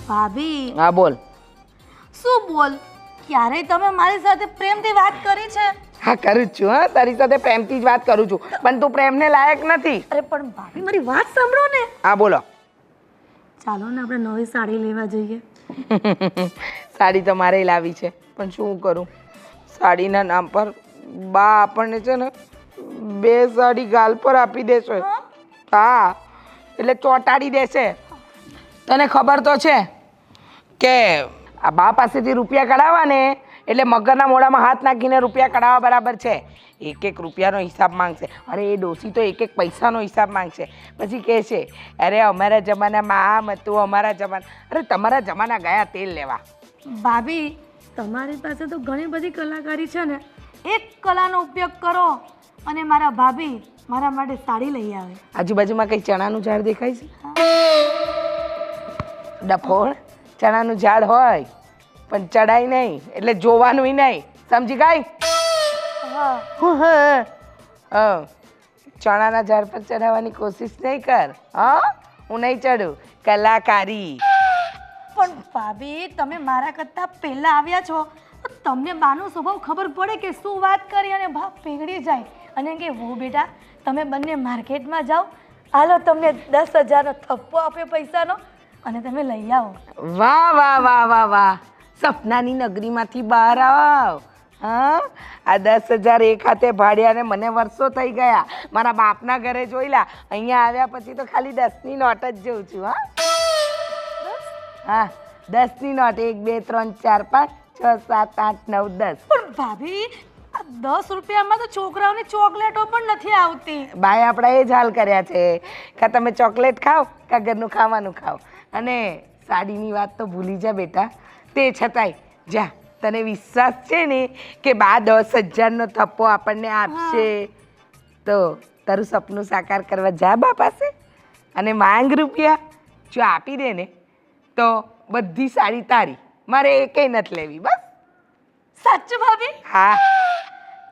ભાભી હા બોલ. શું બોલ? ક્યારેય તમે મારી સાથે પ્રેમથી વાત કરી છે? હા કરું જ છું. હા તારી સાથે પ્રેમથી જ વાત કરું છું, પણ તું પ્રેમને લાયક નથી. અરે પણ ભાભી મારી વાત સાંભળો ને. હા બોલો. ચાલો ને આપણે નવી સાડી લેવા જઈએ. સાડી તો મારે લાવી છે, પણ શું કરું, સાડીના નામ પર બા આપણને છે ને 2 સાડી ગાલ પર આપી દેશે. હા એટલે ચોંટાડી દેશે. તને ખબર તો છે કે આ બા પાસેથી રૂપિયા કઢાવવા ને એટલે મગરના મોઢામાં હાથ નાખીને રૂપિયા કઢાવવા બરાબર છે. 1-1 રૂપિયાનો હિસાબ માંગશે. અરે એ ડોસી તો 1-1 પૈસાનો હિસાબ માંગશે. પછી કહે છે અરે અમારા જમાનામાં આમ હતું, અમારા જમાના. અરે તમારા જમાના ગયા તેલ લેવા. ભાભી તમારી પાસે તો ઘણી બધી કલાકારી છે ને, એક કલાનો ઉપયોગ કરો અને મારા ભાભી મારા માટે સાડી લઈ આવે. આજુબાજુમાં કઈ ચણાનું ઝાડ દેખાય છે? ડફોળ ચણાનું ઝાડ હોય પણ ચડાય નહીં, એટલે જોવાનું નહીં. સમજી ગઈ? ચણાના ઝાડ પર ચડાવવાની કોશિશ નહીં કર. હા હું નહીં ચડું. કલાકારી. પણ ભાભી તમે મારા કરતા પહેલા આવ્યા છો, તો તમને બાનો સ્વભાવ ખબર પડે કે શું વાત કરી અને ભાવ પીગળી જાય અને કે વો બેટા તમે બંને માર્કેટમાં જાઓ, હાલો તમને 10,000નો થપ્પો આપ્યો પૈસાનો અને તમે લઈ આવો. વાહ વાહ વાહ વાહ વાહ, સપનાની નગરીમાંથી બહાર આવ. હા આ 10,000 એક હાથે ભાડ્યા ને મને વર્ષો થઈ ગયા. મારા બાપના ઘરે જોઈલા, અહીંયા આવ્યા પછી તો ખાલી 10ની નોટ જ જોઉં છું. હા 10ની નોટ. 1 2 3 4 5 6 7 8 9 10. પણ ભાભી આ 10 રૂપિયામાં તો છોકરાઓની ચોકલેટો પણ નથી આવતી. બાય આપણા એ જ હાલ કર્યા છે. કાં તમે ચોકલેટ ખાઓ કાં ઘરનું ખાવાનું ખાઓ. અને સાડીની વાત તો ભૂલી જા બેટા. તે છતાંય જા, તને વિશ્વાસ છે ને કે બા 10,000નો થપ્પો આપણને આપશે, તો તારું સપનું સાકાર કરવા જા બા પાસે અને માંગ રૂપિયા. જો આપી દે ને તો બધી સાડી તારી, મારે એકેય નથી લેવી. બસ. સાચું ભાભી? હા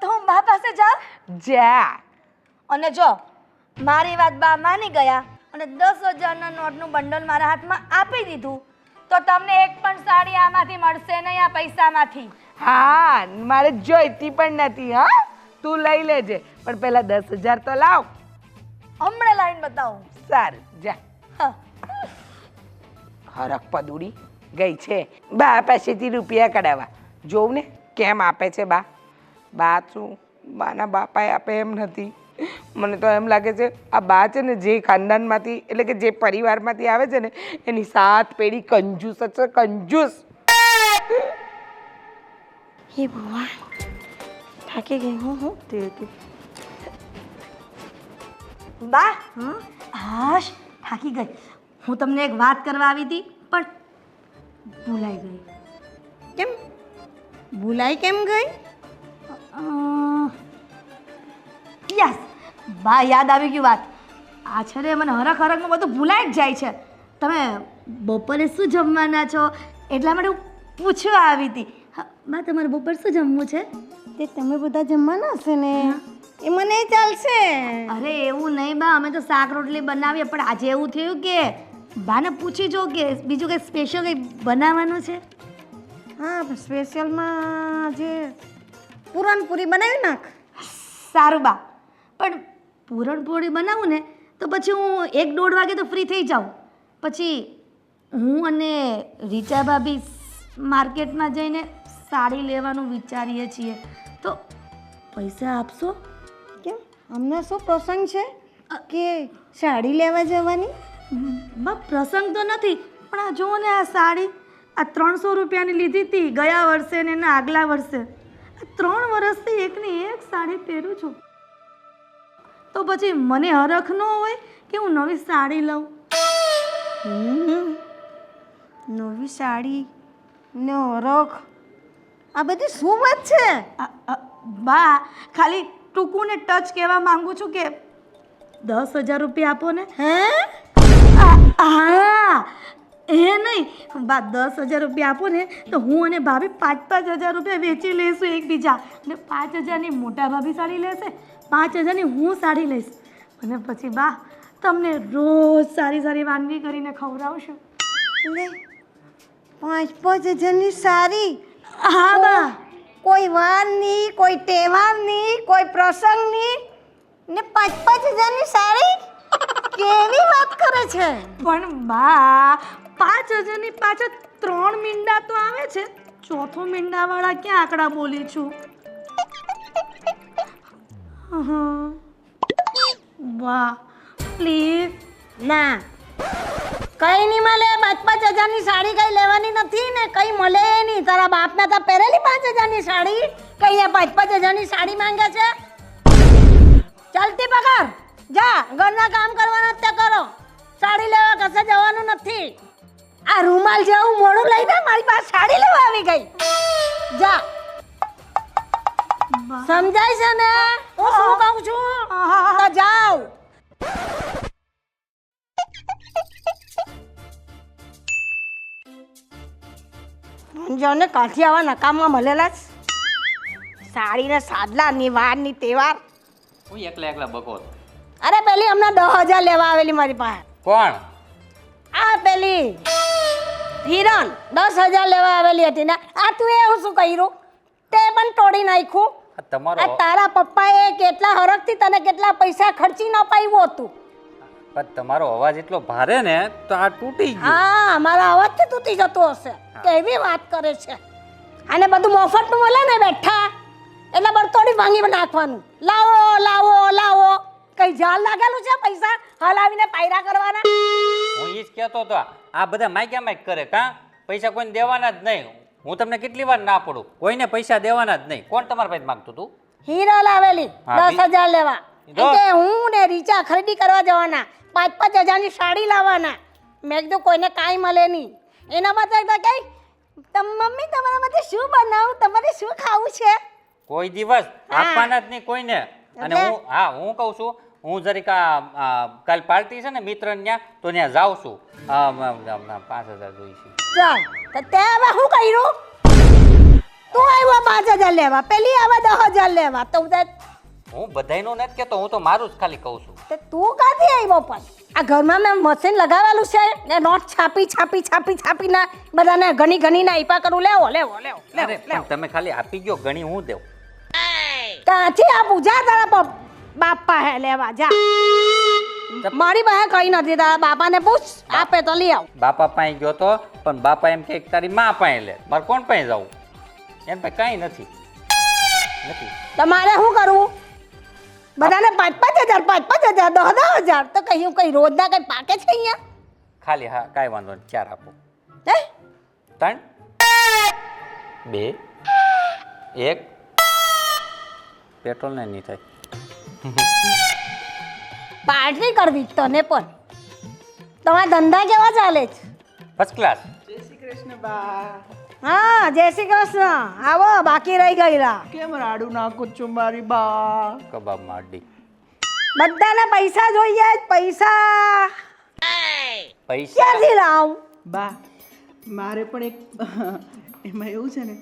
તો હું બા પાસે જાઉં? જા. અને જો મારી વાત બા માની ગયા અને 10,000ના નોટનું બંડલ મારા હાથમાં આપી દીધું, તો તમને એક પણ સાડી આમાંથી મળશે નહીં, આ પૈસામાંથી. હા મારે જોઈતી પણ નથી. હા તું લઈ લેજે, પણ પેલા 10,000 તો લાવ. હમણાં લાઈન બતાવું. સારું જા. હા. હરખ પદુડી ગઈ છે બા પાસેથી રૂપિયા કઢાવવા. જોઉં ને કેમ આપે છે બા. બા શું બાના બાપાએ આપે એમ નથી. મને તો એમ લાગે છે આ બા છે ને જે ખાનદાનમાંથી એટલે કે જે પરિવારમાંથી આવે છે ને એની 7 પેઢી કંજૂસ જ છે. કંજૂસ. હે ભગવાન, થાકી ગઈ હું. બા હાશ થાકી ગઈ. હું તમને એક વાત કરવા આવી હતી પણ ભૂલાઈ ગઈ. કેમ ભૂલાઈ કેમ ગઈ? યસ બા, યાદ આવી ગયું વાત. આ છે ને મને હરખમાં બધું ભૂલાઈ જ જાય છે. તમે બપોરે શું જમવાના છો એટલા માટે હું પૂછવા આવી હતી. બા તમારે બપોર શું જમવું છે? તે તમે બધા જમવાના હશે ને, એ મને ચાલશે. અરે એવું નહીં બા, અમે તો શાક રોટલી બનાવીએ, પણ આજે એવું થયું કે બાને પૂછી જો કે બીજું કંઈ સ્પેશિયલ કંઈ બનાવવાનું છે. હા સ્પેશિયલમાં જે પૂરણપૂરી બનાવી નાખ. સારું બા, પણ પૂરણપોળી બનાવું ને તો પછી હું 1-1.5 વાગે તો ફ્રી થઈ જાઉં. પછી હું અને રીચા ભાભી માર્કેટમાં જઈને સાડી લેવાનું વિચારીએ છીએ, તો પૈસા આપશો? કેમ અમને શું પ્રસંગ છે કે સાડી લેવા જવાની? બા પ્રસંગ તો નથી, પણ આ જુઓ ને આ સાડી આ 300 રૂપિયાની લીધી હતી ગયા વર્ષે ને એના આગલા વર્ષે. આ 3 વર્ષથી એકની એક સાડી પહેરું છું, તો પછી મને હરખ ન હોય કે હું નવી સાડી લઉં? નવી સાડી ને હરખ, આ બધી શું વાત છે? બા ખાલી ટૂંકું ને ટચ કહેવા માંગુ છું કે 10,000 રૂપિયા આપો ને. હા એ નહીં બા, 10,000 રૂપિયા આપો ને તો હું અને ભાભી 5,000 રૂપિયા વેચી લઈશું એકબીજા, અને 5,000ની મોટા ભાભી સાડી લેશે, 5,000ની હું સાડી લઈશ, અને પછી બા તમને રોજ સારી સારી વાનગી કરીને ખવડાવશું. લે 5,000ની સાડી? હા બા. કોઈ વારની, કોઈ તહેવારની, કોઈ પ્રસંગની ને 5,000ની સાડી? કેવી વાત કરે છે? પણ બા 5,000ની પાછળ 3 મીંડા તો આવે છે, ચોથો મીંડાવાળા ક્યાં આંકડા બોલી છું? વાહ પ્લીઝ. ના, કઈ નહીં મળે. 5,000ની સાડી કઈ લેવાની નથી ને કઈ મળે નહીં. તારા બાપને તો પહેરેલી 5,000ની સાડી, કઈ 5,000ની સાડી માંગે છે? ચાલતી પકડ, જા ઘરના કામ કરવાના તે કરો. સાડી લેવા કશે જવાનું નથી. આ રૂમાલ જેવું મોડું લઈને મારી પાસે સાડી લેવા આવી ગઈ. જા, સમજાય છે ને હું શું કહું છું? તો જાઓ. જોને કાંથી આવા નકામમાં મળેલા જ. સાડી ને સાદલા ની વાર ની તહેવાર. હું એકલા બકો. અરે પેલી હમણાં 10,000 લેવા આવેલી મારી પાસે. કોણ? આ પેલી હિરણ 10,000 લેવા આવેલી હતી ને. આ તું એવું શું કર્યું? તે પણ તોડી નાખ્યું. આ તમારો આ તારા પપ્પાએ કેટલા હરખથી તને કેટલા પૈસા ખર્ચી ન પાવ્યું હતું. પણ તમારો અવાજ એટલો ભારે ને તો આ તૂટી ગયું. હા, મારા અવાજથી તૂટી જતો હશે. કેવી વાત કરે છે? આને બધું મફતનું મળે ને બેઠા એટલે બરતોડી ભાંગી નાખવાનું. લાવો લાવો લાવો. કઈ જાલ લાગેલું છે પૈસા હલાવીને પાયરા કરવાના? હું ઈ જ કહેતો હતો, આ બધા માગ્યા માગ કરે કા? પૈસા કોઈને દેવાના જ નહીં. હું તમને કેટલી વાર ના પડું, કોઈને પૈસા દેવાના જ નહીં. કોણ તમારા પાસે માંગતું તું? હીરો લાવેલી હા, 10,000 લેવા. જો. કે હું ને રીચા ખરીદી કરવા જવાના, 5,000ની સાડી લાવવાના. મેં કીધું કોઈને કાંઈ મળે નહીં. એના માટે કઈ મમ્મી તમારા માટે શું બનાવું, તમારે શું ખાવું છે? કોઈ દિવસ આપવાના જ નહીં કોઈને. અને એટલે? હું કહું છું, હું જરીક કાલ પાર્ટી છે ને મિત્ર ત્યાં, તો ત્યાં જાઉં છું. 5,000 જોઈ છે. ચાલ તો તે હવે શું કર્યું? તું આવ્યો 5,000 લેવા, પેલી આવે 10,000 લેવા. તો હું બધાયનું નથી કહેતો, હું તો મારું જ ખાલી કહું છું. તે તું કાંથી આવ્યો પણ? આ ઘરમાં મેં મશીન લગાવેલું છે ને નોટ છાપી ના બધાને ઘણી આપ્યા કરું. લેવો લેવો લેવો અરે પણ તમે ખાલી આપી ગયો, ગણી હું દેવ. ત્યાંથી આ પૂજા તારા બાપ પાસે લેવા જા. મારી પાસે કઈ નથી. તારા બાપાને પૂછ, આપે તો લઈ આવ. બાપા પાસે ગયો તો, પણ બાપા એમ કે તારી માં પાસે લે. મારે કોણ પાસે જવું? એમ પાસે કાંઈ નથી. તમારે શું કરવું? બધાને 5,000 10,000 તો કઈ રોજના કઈ પાકે છે અહીંયા? ખાલી હા, કાંઈ વાંધો નહીં. 4 આપો. હે? 3 2 1. પેટ્રોલ ને નહીં થાય. પાર્ટી કરવી તને પણ. તમારા ધંધા કેવા ચાલે છે? First class. હા, જય શ્રી કૃષ્ણ. આવો, બાકી રહી ગયેલા. કેમ રાડું નાખું છું મારી બા? કબાબમાં અડ્ડી. બધાને પૈસા જોઈએ જ, પૈસા પૈસા ક્યાંથી લાવ? બા મારે પણ એક એમાં એવું છે ને,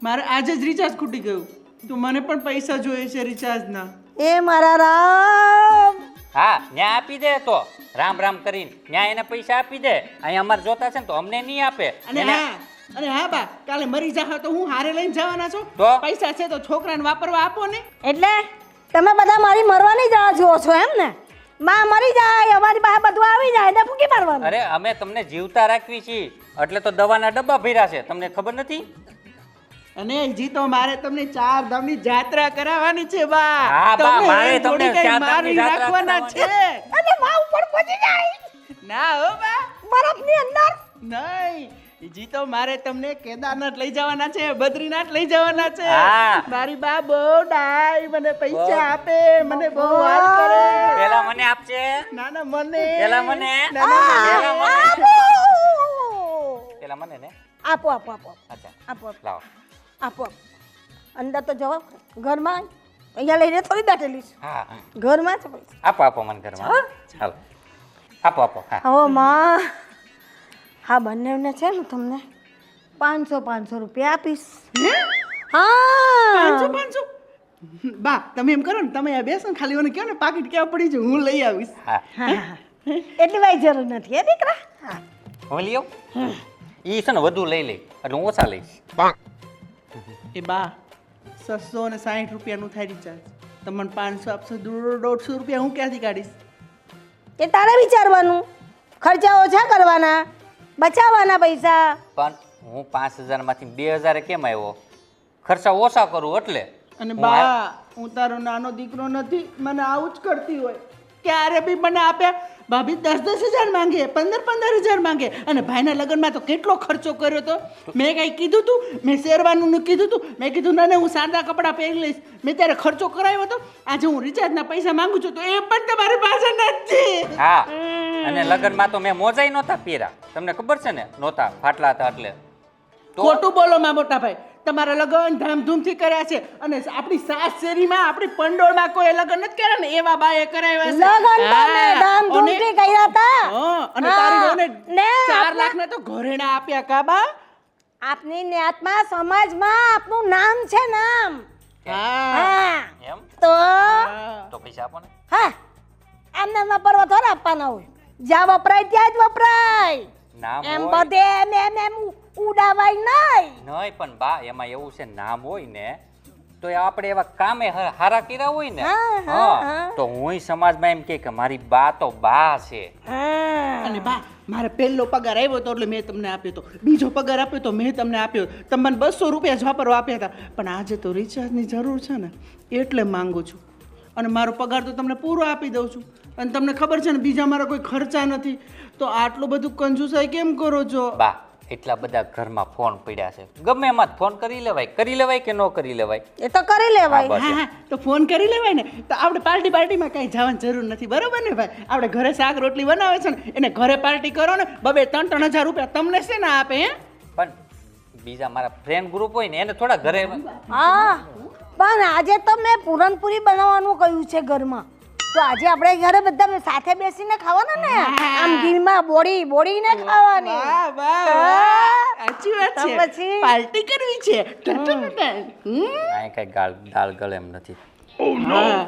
મારે આજે જ રિચાર્જ ખૂટી ગયું, તો મને પણ પૈસા જોઈએ છે રિચાર્જના. એ મારા રામ. હા, ન્યા આપી દે તો રામ રામ કરીને ન્યા એને પૈસા આપી દે. અહીંયા અમારે જોતા છે ને તો અમને નહીં આપે. અને હા બા, કાલે મરી જાવ તો હું હારે લઈને જવાના છો. તો? પૈસા છે તો છોકરાને વાપરવા આપો ને. એટલે તમે બધા મારી મરવાની જ રાહ જુઓ છો એમ ને? માં મરી જાય, અમારી પાસે બધું આવી જાય ને ફૂકી મારવાનું. અરે અમે તમને જીવતા રાખવી છીએ, એટલે તો દવાના ડબ્બા ભર્યા છે. તમને ખબર નથી? અને હજી તો મારે તમને 4 ધામની જાત્રા કરાવવાની છે બા. હા બા, મારે તમને થોડી કઈ 4 ધામની મારી જાત્રા રાખવાના છે. અને માં ઉપર પહોંચી જાય ના હો બા, બરફની અંદર. નહીં. હજી તો મારે તમને કેદારનાથ લઈ જવાના છે, બદ્રીનાથ લઈ જવાના છે. હા. મારી બા બહુ ડાય, મને પૈસા આપે, મને બહુ વાત કરે. પેલા મને આપશે. ના ના મને. પેલા મને. ના, ના, પેલા મને. આપો પેલા મને ને. આપો આપો આપો અચ્છા આપો લાવો. આપો. અંદર તો જવાબ ઘરમાં અહીંયા લઈને થોડી બેઠેલી છે. હા ઘરમાં છે પૈસા. આપો આપો મને ઘરમાં. ચાલો આપો આપો. હા હવે માં હા બંનેને છે ને તમને 500 રૂપિયા આપીશ. હા 500. બા તમે એમ કરો ને, તમે આ બેસો ને, ખાલી મને કહો ને પાકીટ કેવા પડી છે, હું લઈ આવીશ. હા એટલી વાય જરૂર નથી હે દીકરા. હા હું લઈ આવું. એ છે ને વધુ લઈ લે એટલે હું ઓછા લઈશ. એ બા 660 રૂપિયાનું થાય રિચાર્જ. તમને 500 આપશો, 150 રૂપિયા હું ક્યાંથી કાઢીશ? એ તારે વિચારવાનું, ખર્ચા ઓછા કરવાના, બચાવવાના પૈસા. પણ હું 5000 માંથી 2000 કેમ આવ્યો? ખર્ચા ઓછા કરું એટલે. અને હું બા હું તારો નાનો દીકરો નથી, મને આવું જ કરતી હોય. ક્યારે બી મને આપ્યા ભાભી 10,000 માંગે, 15,000 માંગે. અને ભાઈના લગ્નમાં તો કેટલો ખર્ચો કર્યો તો. મેં કંઈ કીધું તું? મેં શેરવાનું કીધું તું? મેં કીધું ના હું સાદા કપડાં પહેરી લઈશ. મેં ત્યારે ખર્ચો કરાવ્યો હતો. આજે હું રિચાર્જના પૈસા માંગુ છું તો એ પણ તમારી પાસે નથી. હા, અને લગ્નમાં તો મેં મોજાઈ નહોતા પહેર્યા. તમને ખબર છે ને, નહોતા, ફાટલા હતા એટલે. તો ખોટું બોલો માં મોટા ભાઈ. તમારા લગ્ન ધામધૂમથી કર્યા છે અને આપણી સાસ શેરીમાં આપણી પંડોળમાં કોઈ લગ્ન નથી કર્યા ને, એવા બાએ કરાવ્યા છે. લગન તો મેં હા, ધામધૂમથી અને- કર્યા હતા. હા, અને તારી વહુને ને 4 લાખના તો ઘરેણા આપ્યા કાબા. આપની ન્યાતમાં સમાજમાં આપનું નામ છે, નામ. હા હા એમ તો તો પૈસા આપો ને. હા આમને એમના પર્વ થોડા આપવાના હોય, જ્યાં વપરાય ત્યાં જ વપરાય. નામ એમ હોય બધે એમ ઉડાવાય નહીં. નહીં, પણ બા એમાં એવું છે, નામ હોય ને તો એ આપણે એવા કામે હારા કર્યા હોય ને, હા, હા, હા, હા. તો હું સમાજમાં એમ કે મારી બા તો બા છે. હા. અને બા મારે પહેલો પગાર આવ્યો હતો એટલે મેં તમને આપ્યો હતો, બીજો પગાર આપ્યો તો મેં તમને આપ્યો. તમે મને 200 રૂપિયા જ વાપરવા આપ્યા હતા, પણ આજે તો રિચાર્જની જરૂર છે ને એટલે માંગુ છું. અને મારો પગાર તો તમને પૂરો આપી દઉં છું. અને તમને ખબર છે ને બીજા મારા કોઈ ખર્ચા નથી, તો આટલું બધું કંજુસાઈ કેમ કરો છો? બા એટલા બધા ઘરમાં ફોન પડ્યા છે, ગમે એમાં જ ફોન કરી લેવાય કે ન કરી લેવાય. એ તો કરી લેવાય. બસ. હા હા, તો ફોન કરી લેવાય ને. તો આપણે પાર્ટીમાં કાંઈ જવાની જરૂર નથી, બરોબર ને ભાઈ? આપણે ઘરે શાક રોટલી બનાવે છે ને એને ઘરે પાર્ટી કરો ને, 2,000-3,000 રૂપિયા તમને છે ને આપે. હે પણ બીજા મારા ફ્રેન્ડ ગ્રુપ હોય ને એને થોડા ઘરે હા પણ આજે તો મેં પૂરણપૂરી બનાવવાનું કહ્યું છે ઘરમાં, તો આજે આપણે ઘરે બધા સાથે બેસીને ખાવાના ને, આમ ઘીમાં બોળીને ખાવાની. વાહ વાહ વાહ, સાચી વાત તો છે. પછી? પાર્ટી કરવી છે. હમ. આ કઈ દાળ ગળે એમ નથી. હા.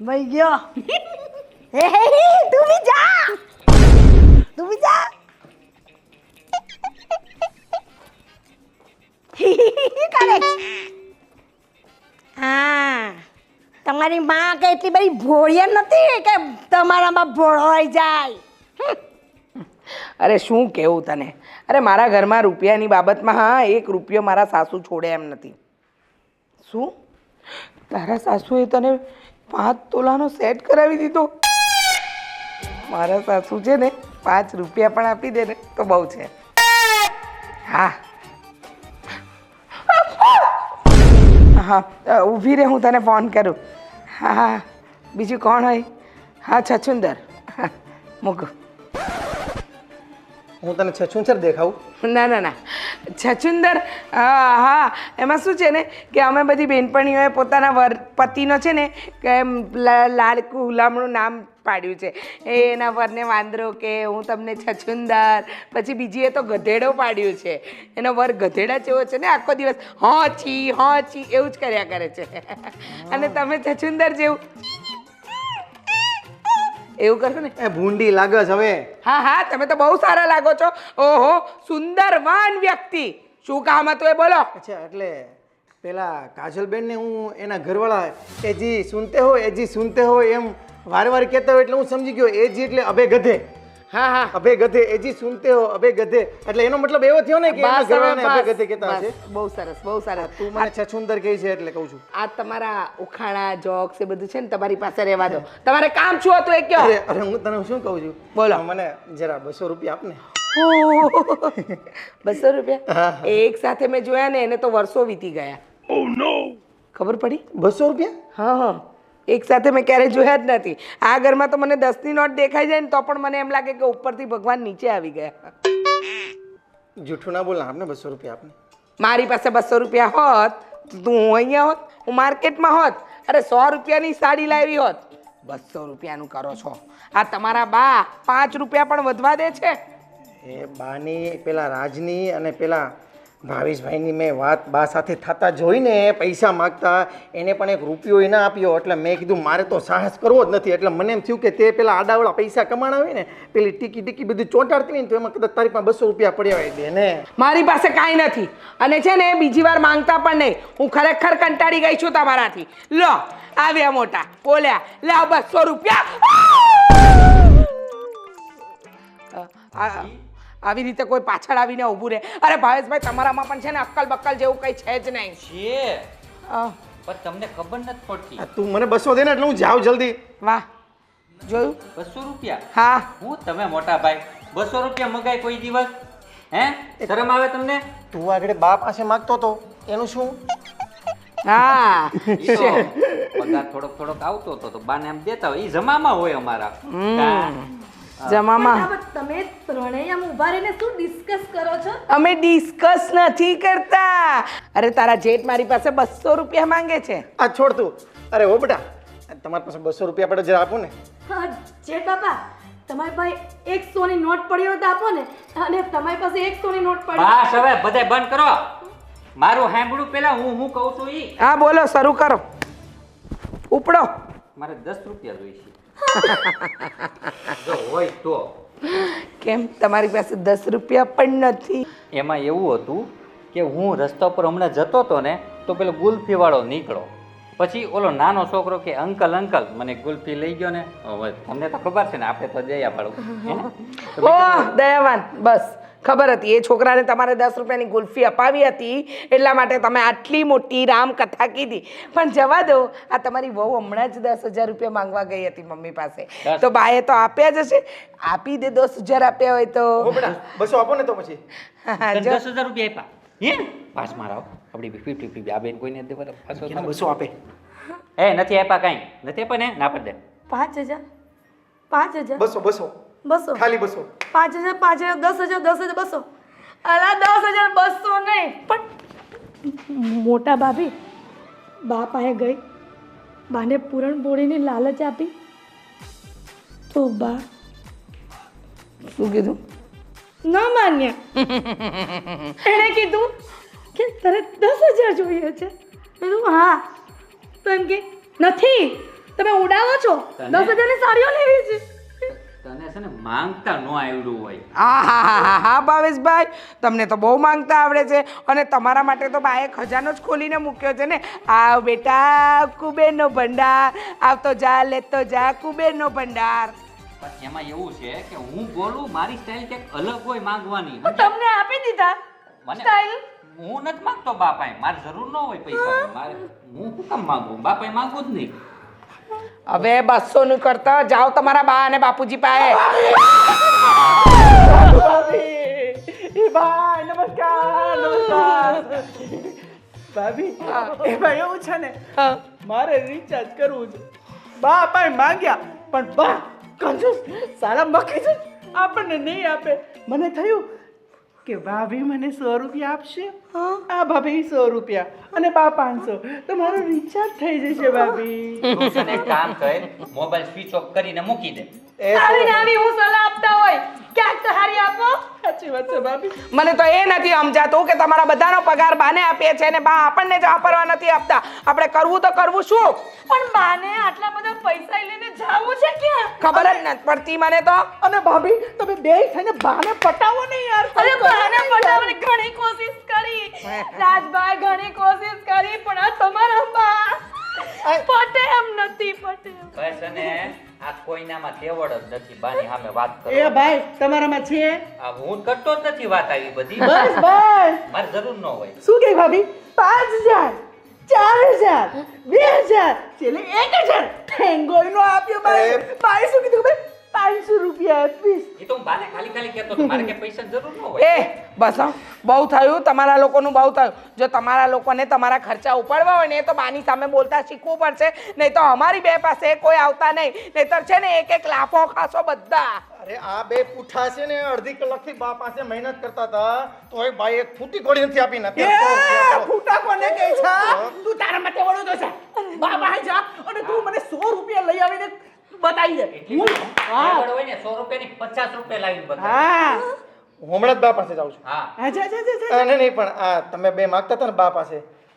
ભાઈ ગયો. હે તું બી જા, તું બી જા. કરે છે. હા તમારી માં કે એટલી બધી ભોળિયા નથી કે તમારામાં ભોળવાઈ જાય. અરે શું કહેવું તને. અરે મારા ઘરમાં રૂપિયાની બાબતમાં હા 1 રૂપિયો મારા સાસુ છોડે એમ નથી. શું તારા સાસુએ તને 5 તોલાનો સેટ કરાવી દીધો? મારા સાસુ છે ને 5 રૂપિયા પણ આપી દે ને તો બહુ છે. હા હા ઊભી રહે, હું તને ફોન કરું. હા હા બીજું કોણ હોય? હા છછુંદર. મૂક. હું તને છછુંછર દેખાવું? ના ના ના છછુંદર. હા એમાં શું છે ને કે અમે બધી બહેનપણીઓએ પોતાના પતિનો છે ને કે એમ લાડકું હુલામણું નામ પાડ્યું છે. એના વરને વાંદરો કે, હું તમને છછુંદર. પછી બીજીએ તો ગધેડો પાડ્યું છે. એનો વર ગધેડા જેવો છે ને, આખો દિવસ હોચી એવું જ કર્યા કરે છે. અને તમે છછુંદર જેવું એવું કરશો ને. એ ભૂંડી લાગે છે હવે. હા હા તમે તો બહુ સારા લાગો છો. ઓહો સુંદરવાન વ્યક્તિ. શું કામ હતું એ બોલો. અચ્છા, એટલે પેલા કાજલબેન ને હું એના ઘરવાળા એજી સુનતે હો એમ વારે કહેતા હોય એટલે હું સમજી ગયો. એજી એટલે અભે ગધે. હા હા અભે ગધે, એજી સુનતે હો અભે ગધે, એટલે એનો મતલબ એવો થયો ને કે એના ઘરવાળાને અભે ગધે કહેતા હશે. બહુ સરસ બહુ સરસ. તું મને છછુંદર કહી છે એટલે કહું છું. આ તમારા ઉખાણા જોક્સ એ બધું છે ને તમારી પાસે રહેવા દો. તમારે કામ શું હતું એ કયો. અરે હું તને શું કહું છું, બોલો. મને જરા 200 રૂપિયા આપ ને. 200 રૂપિયા એક સાથે મેં જોયા ને એને તો વર્ષો વીતી ગયા. ખબર પડી? 200 રૂપિયા? હા એક સાથે મેં ક્યારેય જોયા જ નથી. આ ઘરમાં તો મને 10ની નોટ દેખાઈ જાય ને તો પણ મને એમ લાગે કે ઉપરથી ભગવાન નીચે આવી ગયા. જૂઠું ના બોલ ને, આપને 200 રૂપિયા આપને. મારી પાસે 200 રૂપિયા હોત તો હું અહીંયા હોત, હું માર્કેટમાં હોત. અરે 100 રૂપિયાની સાડી લાવી હોત. 200 રૂપિયાનું કરો છો. આ તમારા બા 5 રૂપિયા પણ વધવા દે છે. એ બાની પેલા રાજની અને પેલા ભાવેશભાઈની મેં વાત બા સાથે થતા જોઈને પૈસા માગતા એને પણ એક રૂપિયો ના આપ્યો એટલે મેં કીધું મારે તો સાહસ કરવો જ નથી એટલે મને એમ થયું કે તે પેલા આડાવડા પૈસા કમાણા હોય ને પેલી ટીકી બધું ચોંટાડતી હોય ને તો એમાં કદાચ તારી પાસે 200 રૂપિયા પડ્યા હોય દે ને મારી પાસે કાંઈ નથી અને છે ને બીજી વાર માંગતા પણ નહીં. હું ખરેખર કંટાળી ગઈ છું તમારાથી. લો આવ્યા મોટા બોલ્યા લાવ 200 રૂપિયા. આવી રીતે કોઈ પાછળ આવીને ઊભું રહે. અરે ભાવેશભાઈ તમારામાં પણ છે ને અક્કલ બક્કલ જેવું કંઈ છે જ નહીં. છે પણ તમને ખબર નથી પડતી. આ તું મને 200 દે ને એટલે હું જાઉં જલ્દી. વાહ જોયું 200 રૂપિયા? હા હું તમે મોટા ભાઈ 200 રૂપિયા મગાય કોઈ દિવસ? હે શરમ આવે તમને? તું આગળ બા પાસે માગતો તો એનું શું? હા ઈ તો પગાર થોડોક આવતો હતો તો બાને એમ દેતા હોય. ઈ જમામાં હોય અમારા. જમામાં પણ તમે ત્રણેય આમ ઊભા રહીને શું ડિસ્કસ કરો છો? અમે ડિસ્કસ નથી કરતા. અરે તારા જેઠ મારી પાસે 200 રૂપિયા માંગે છે. આ છોડ તું. અરે હો બેટા તમારી પાસે 200 રૂપિયા પડે જરા આપો ને. હા જેઠ બાપા તમારી પાસે 100 ની નોટ પડી હોય તો આપો ને. અને તમારી પાસે 100 ની નોટ પડી બસ હવે બધાય બંધ કરો. મારું સાંભળું પેલા હું કહું છું ઈ. હા બોલો શરૂ કરો. ઉપડો. મારે 10 રૂપિયા જોઈશે. જો હોય તો. કેમ તમારી પાસે 10 રૂપિયા પણ નથી? એમાં એવું હતું કે હું રસ્તા પર હમણાં જતો હતો ને તો પેલો ગુલ્ફી વાળો નીકળો. પછી ઓલો નાનો છોકરો કે અંકલ મને ગુલ્ફી લઈ ગયો ને. હવે તમને તો ખબર છે ને આપણે તો દયા પાડું. ઓહ દયાવાન બસ ખબર હતી એ છોકરાને તમારે 10 રૂપિયાની ગુલ્ફી અપાવી હતી એટલા માટે તમે આટલી મોટી રામકથા કીધી. પણ જવા દો આ તમારી વહુ હમણાં જ 10,000 રૂપિયા માંગવા ગઈ હતી મમ્મી પાસે તો બાએ તો આપ્યા જ હશે. આપી દે 10,000 આપ્યા હોય તો. હો બેટા 200 આપો ને તો પછી. તને 10,000 રૂપિયા આપ્યા હે? પાસ મારાવ આપણી 50 આ બેન કોઈને દેવા પાછો 200 આપે. એ નથી આપ્યા કાંઈ નથી આપ્યા ને ના પડ દે. 5,000 5,000 200 200 ખાલી 200. 5,000 5,000 10,000 10,000 200. અલા 10,000 200 નહીં પણ મોટા ભાભી બા પાસે ગઈ બાને પૂરણપોળીની લાલચ આપી તો બા શું કીધું? ન માન્યા. એણે કીધું કે તારે 10,000 જોઈએ છે. મેં કીધું હા. તો એમ કે નથી તમે ઉડાવો છો 10,000 ની સાડીઓ લેવી છે. તને છે ને માંગતા ન આવડું હોય. હા ભાવેશભાઈ તમને તો બહુ માંગતા આવડે છે અને તમારા માટે તો બાએ ખજાનો જ ખોલીને મૂક્યો છે ને. આવ બેટા કુબેરનો ભંડાર આવતો જા લેતો જા કુબેરનો ભંડાર. પણ એમાં એવું છે કે હું બોલું મારી સ્ટાઇલ કંઈક અલગ હોય માંગવાની. તમને આપી દીધા મને સ્ટાઇલ. હું નથી માંગતો બાપાએ. મારે જરૂર ન હોય પૈસા. મારે હું શું કામ માંગુ? બાપાએ માંગવું જ નહીં. હવે 200 નું કરતા જાઓ તમારા બા અને બાપુજી પાસે. ભાઈ નમસ્કાર. ભાભી એમાં એવું છે ને મારે રિચાર્જ કરવું છે. બા ભાઈ માંગ્યા પણ બા કંજૂસ સારા મખી છે આપણને નહીં આપે. મને થયું કે ભાભી મને 100 રૂપિયા આપશે. આ ભાભી 100 રૂપિયા અને બા 500 તો મારું રિચાર્જ થઈ જશે ભાભી. તું છે ને એક કામ કર મોબાઈલ સ્વિચ ઓફ કરીને મૂકી દે. આવી આવી હું સલાહ આપતા હોય ક્યાંક તો હારી આપો. સાચી વાત છે ભાભી. મને તો એ નથી સમજાતું કે તમારા બધાનો પગાર બાને આપીએ છે ને બા આપણને જ વાપરવા નથી આપતા. આપણે કરવું તો કરવું શું? પણ બાને આટલા બધા પૈસા લઈને જાવું છે ક્યાં? ખબર જ નથી પડતી મને તો. અને ભાભી તમે બે થઈને બાને પટાવો ને યાર. અરે બાને પટાવવાની ઘણી કોશિશ કરી રાજભાઈ ઘણી કોશિશ કરી પણ આ તમારા બા પટે એમ નથી પટે. બસ અને આ કોઈનામાં તેવડ જ નથી બાની સામે વાત કરો. એ ભાઈ તમારામાં છે. આ હું કરતો જ નથી વાત આવી બધી. બસ બસ. મારે જરૂર ન હોય. શું કે ભાભી 5,000 4,000 2,000 છેલ્લે 1,000 થેંગોય નો આપ્યો ભાઈ. ભાઈ શું કીધું ખબર 500 રૂપિયા આપીશ. એ તો હું બાને ખાલી કહેતો હતો. મારે કે પૈસા જરૂર ન હોય. એ બસ હો, બહુ થયું તમારા લોકોનું બહુ થયું. જો તમારા લોકોને તમારા ખર્ચા ઉપાડવા હોય ને તો બાની સામે બોલતા શીખવું પડશે. નહીં તો અમારી બે પાસે કોઈ આવતા નહીં. નહીતર છે ને એક લાફો ખાશો બધા. અરે આ બે પૂઠા છે ને અડધી કલાકથી બા પાસે મહેનત કરતા હતા તોય બાઈ એક ફૂટી કોડી નથી આપી નથી. ફૂટા કોને કહે છે? તું તારા માટે વળો તો છે. બા બહાર જા અને તું મને 100 રૂપિયા લઈ આવીને બતાવી દે. એટલી બધી તેવડ હોય ને 100 રૂપિયાની 50 રૂપિયા લાવીને બતાવે. હા હું હમણાં જ બા પાસે જાઉં છું હા અચ્છા અચ્છા અચ્છા નહીં પણ આ તમે બે માગતા હતા ને બા પાસે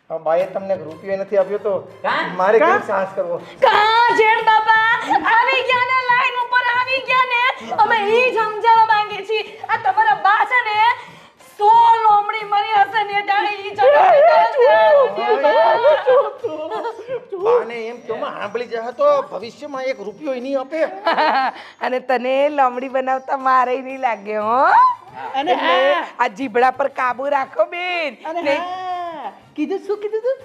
હવે બાએ તમને રૂપિયો નથી આપ્યો તો કાં? મારે કેમ સાહસ કરવો કા જેઠ બાપા આવી ગયા ને લાઈન ઉપર આવી ગયા ને અમે ઈ જ સમજાવવા માંગીએ છીએ આ તમારા બા છે ને 100 લોમડી મરી હશે ને જાણે ઈ બાને એમ કહો માં સાંભળી જાય તો ભવિષ્યમાં એક રૂપિયો નહીં આપે અને તને લમડી બનાવતા મારે નહીં લાગે હો અને એટલે આ જીભડા પર કાબુ રાખો બેન અને નહીં- હા કીધું શું કીધું તું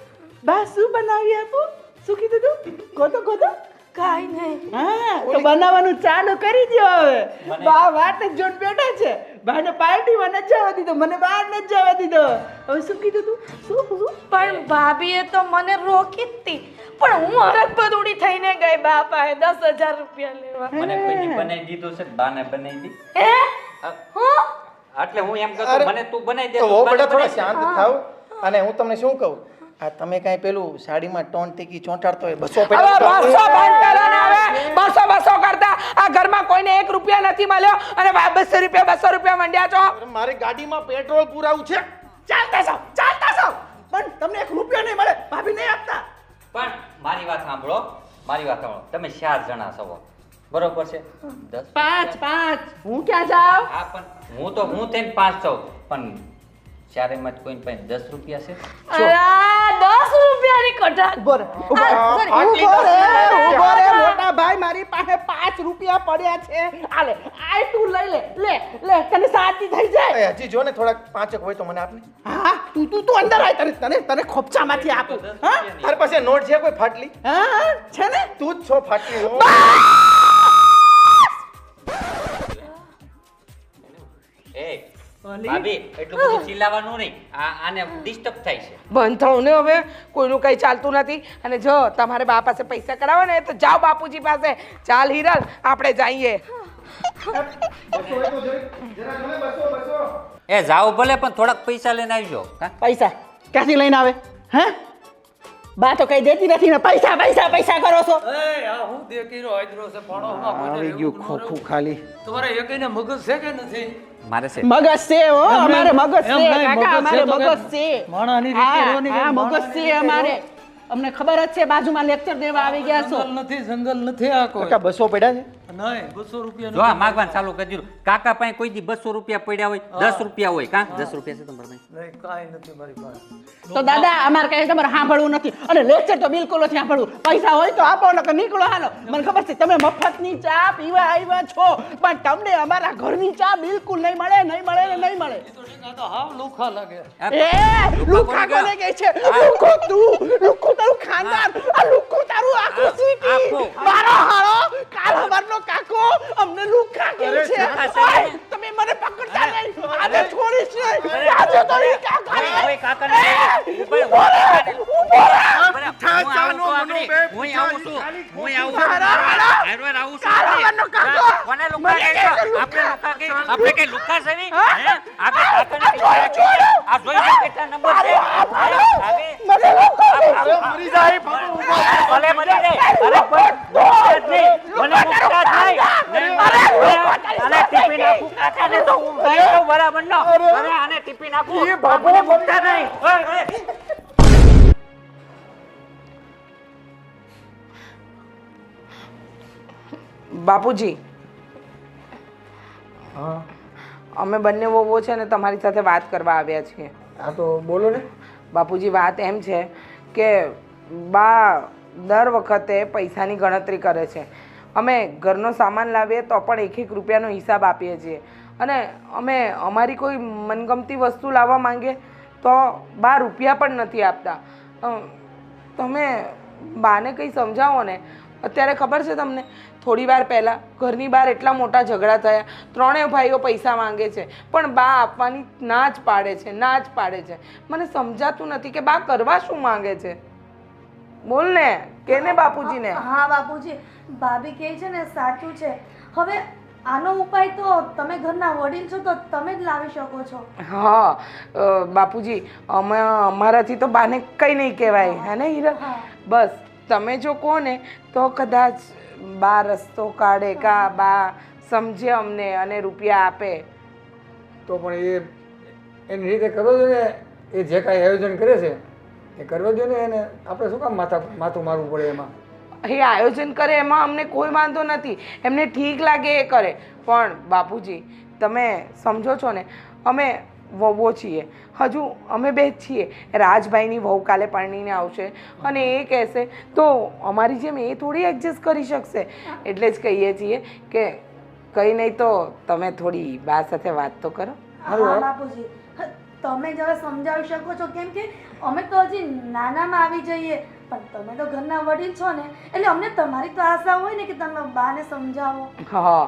બા શું બનાવી આપું શું કીધું તું ગોતો કાઈ નહીં હા તો બનાવવાનું ચાલુ કરી દો હવે બા વાટ જ જોઈને બેઠા છે બાને પાર્ટીમાં ન જવા દીધો મને બહાર ન જવા દીધો હવે શું કીધું તું શું પણ ભાભીએ તો મને રોકી જ હતી પણ હું હરખ બદુડી થઈને ગઈ બાપાએ 10,000 રૂપિયા લેવા મને કોઈ બનાવી દીધું છે બાને બનાવી દી હે હું એટલે હું એમ કહેતો અરે, મને તું બનાવી દે તો તું હો બાને બેટા થોડા બનાવી દે. શાંત થાવ અને હું તમને શું કહું આ તમે કાંઈ પેલું સાડીમાં ટોન ટીકી ચોંટાડતો હોય 200 હવે બસો બંધ કરો ને હવે બસો કરતા આ ઘરમાં કોઈને 1 રૂપિયા નથી મળ્યો અને 200 રૂપિયા મંડ્યા છો મારી ગાડીમાં પેટ્રોલ પુરાવું છે ચાલતા જાવ પણ તમને એક રૂપિયો નહીં મળે ભાભી નહીં આપતા પણ મારી વાત સાંભળો તમે 4 જણા છો બરોબર છે 10 પાંચ હું ક્યાં જાઉં હા પણ હું થઈને 5 છું પણ ચારેમાં કોઈને પાસે 10 રૂપિયા છે અલા 10 રૂપિયાની કટાર ઉભો રે મોટા ભાઈ મારી પાસે 5 રૂપિયા પડ્યા છે આલે આય તું લઈ લે તને શાંતિ થઈ જાય એ હજી જો ને થોડાક પાંચક હોય તો મને આપને હા તું અંદર આય તને ખોપચામાંથી આપું હા તારી પાસે નોટ છે કોઈ ફાટલી હા છે ને તું જ છો ફાટલી હો. એ ભાભી એટલું બધું ચિલ્લાવાનું નહીં આને ડિસ્ટર્બ થાય છે બંધ થવું ને હવે કોઈનું કઈ ચાલતું નથી અને જો તમારે બા પાસે પૈસા કરાવો ને તો જાઓ બાપુજી પાસે ચાલ હિરલ આપણે જઈએ એ જાઓ ભલે પણ થોડાક પૈસા લઈને આવજો હા પૈસા ક્યાંથી લઈને આવે હે બા તો કઈ દેતી નથી ને પૈસા કરો છો આવી ગયું ખોખું ખાલી મારે છે મગજ છે હો અમારે મગજ છે એમ નહીં, કાકા મગજ છે અમારે તો મગજ કે છે માણસની રીતે રહેવાની હા કે મગજ માણસની છે રીતે અમારે અમને ખબર જ છે બાજુમાં લેક્ચર દેવા આવી ગયા છો જંગલ નથી આ કોઈ કાકા 200 પડ્યા છે નહીં 200 રૂપિયા જો આ માગવાનું ચાલુ કરી દીધું કાકા પાસે કોઈ દી 200 રૂપિયા પડ્યા હોય 10 રૂપિયા હોય કાં 10 રૂપિયા છે તમારા પાસે નહીં કાંઈ નથી મારી પાસે તો દાદા અમારે કઈ તમારે સાંભળવું નથી અને લેક્ચર તો બિલકુલ નથી સાંભળવું પૈસા હોય તો આપો નકર નીકળો હાલો મને ખબર છે તમે મફતની ચા પીવા આવ્યા છો પણ તમને અમારા ઘરની ચા બિલકુલ નહીં મળે તો ઠીક, આ તો હાવ લુખા લાગે એ લુખા કોને કહે છે લુખો તારું ખાનદાન આ લુખો તારું આખું સિટી આખું. મારો હાળો કાલ હવારનો કાકો અમને લુખા કહે છે ઓય, તમે મને પકડતા નહીં આજે છોડીશ નહીં આજે તો નહીં કાકા હવે કાકાને ઉભો રહે. હું આવું છું કોને લુકા કહે છે? આપણે કઈ લુકા છે નહીં? હે? આપણે કાકાને આ જોઈ લો કેટલા નંબર છે મને લુખો મરી જાય ભલે મરી જાય અરે પણ મુકતા જ નહીં. મને મુકતા જ નહીં. આને ટીપી નાખું કાકાને તો હું ગયો તો બરાબર ન અરે આને ટીપી નાખું મને મુકતા નહીં. ઓય, ઓય. બાપુજી અમે બંને વહુઓ છે ને તમારી સાથે વાત કરવા આવ્યા છીએ હા તો બોલો ને બાપુજી વાત એમ છે કે બા દર વખતે પૈસાની ગણતરી કરે છે અમે ઘરનો સામાન લાવીએ તો પણ 1-1 રૂપિયાનો હિસાબ આપીએ છીએ અને અમે અમારી કોઈ મનગમતી વસ્તુ લાવવા માંગીએ તો બા રૂપિયા પણ નથી આપતા તમે બાને કંઈ સમજાવો ને અત્યારે ખબર છે તમને થોડી વાર પહેલાં ઘરની બહાર એટલા મોટા ઝઘડા થયા ત્રણેય ભાઈઓ પૈસા માંગે છે પણ બા આપવાની ના જ પાડે છે મને સમજાતું નથી કે બા કરવા શું માંગે છે બોલ ને કેને બાપુજીને હા બાપુજી ભાભી કહે છે ને સાચું છે હવે આનો ઉપાય તો તમે ઘરના વડીલ છો તો તમે જ લાવી શકો છો હા બાપુજી અમારાથી તો બાને કંઈ નહીં કહેવાય હે ને હીરા હા. બસ તમે જો કહો ને તો કદાચ બા રસ્તો કાઢે કા બા સમજે અમને અને રૂપિયા આપે તો પણ એ એની રીતે કરવો જોઈએ ને. એ જે કાંઈ આયોજન કરે છે એ કરવા દો ને એને. આપણે શું કામ માથું મારવું પડે એમાં? એ આયોજન કરે એમાં અમને કોઈ વાંધો નથી, એમને ઠીક લાગે એ કરે. પણ બાપુજી તમે સમજો છો ને, અમે વહુઓ છીએ, હજુ અમે બે જ છીએ. રાજભાઈની વહુ કાલે પરણીને આવશે અને એ કહેશે તો અમારી જેમ એ થોડી એડજસ્ટ કરી શકશે. એટલે જ કહીએ છીએ કે કંઈ નહીં તો તમે થોડી બા સાથે વાત તો કરો. હા બાપુજી, તમે જ હવે સમજાવી શકો છો, કેમ કે અમે તો હજી નાનામાં આવી જઈએ, પણ તમે તો ઘરના વડીલ છો ને, એટલે અમને તમારી તો આશા હોય ને કે તમે બાને સમજાવો. હા,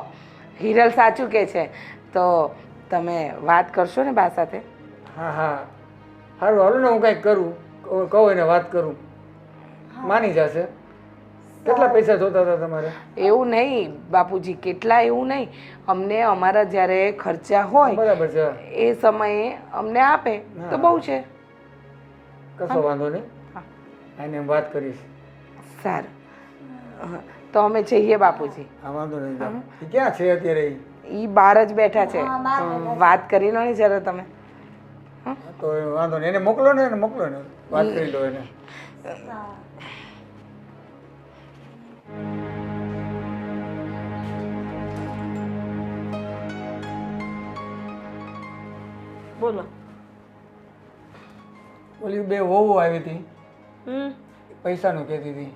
હિરલ સાચું કહે છે. તો તમે વાત કરશો ને બા સાથે? હા હા સારું, હાલો ને હું કંઈક કરું, કહું એને વાત કરું, માની જશે. કેટલા પૈસા જોતા હતા તમારે? એવું નહીં બાપુજી, કેટલા એવું નહીં, અમને અમારા જ્યારે ખર્ચા હોય બરાબર છે, એ સમયે અમને આપે તો બહુ છે. કશો વાંધો નહીં, એને એમ વાત કરીશ. સારું, તો અમે જઈએ બાપુજી. હા વાંધો નહીં. એ ક્યાં છે અત્યારે? એ બહાર જ બેઠા છે, વાત કરી લો ને જરા તમે. તો વાંધો નહીં, એને મોકલો ને, એને મોકલો ને, વાત કરી લો એને. બોલો. ઓલી બે વહુ આવી હતી, હમ. પૈસાનું કહેતી હતી.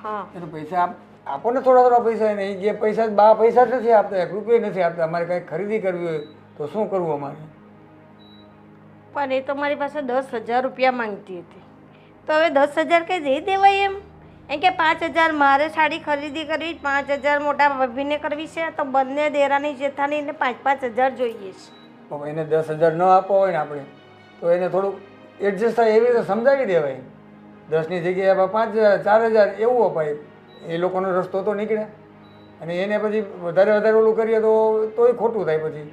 હા. એને પૈસા આપો ને, થોડા થોડા પૈસા. એને એ જે પૈસા બા પૈસા જ નથી આપતા, 1 રૂપિયો નથી આપતા. અમારે કંઈક ખરીદી કરવી હોય તો શું કરવું અમારે? પણ એ તો મારી પાસે 10,000 રૂપિયા માંગતી હતી, તો હવે 10,000 કંઈ દઈ દેવાય એમ કે 5,000 મારે સાડી ખરીદી કરવી, 5,000 મોટા ભાભીને કરવી છે, તો બંને દેરાની જેઠાણીને 5,000 જોઈએ છે. હવે એને 10,000 ન આપવા હોય ને આપણે, તો એને થોડુંક એડજસ્ટ થાય એવી રીતે સમજાવી દેવાય. 10ની જગ્યાએ 5,000 4,000 એવું અપાય. એ લોકોનો રસ્તો તો નીકળે. અને એને પછી વધારે ઓલું કરીએ તોય ખોટું થાય પછી.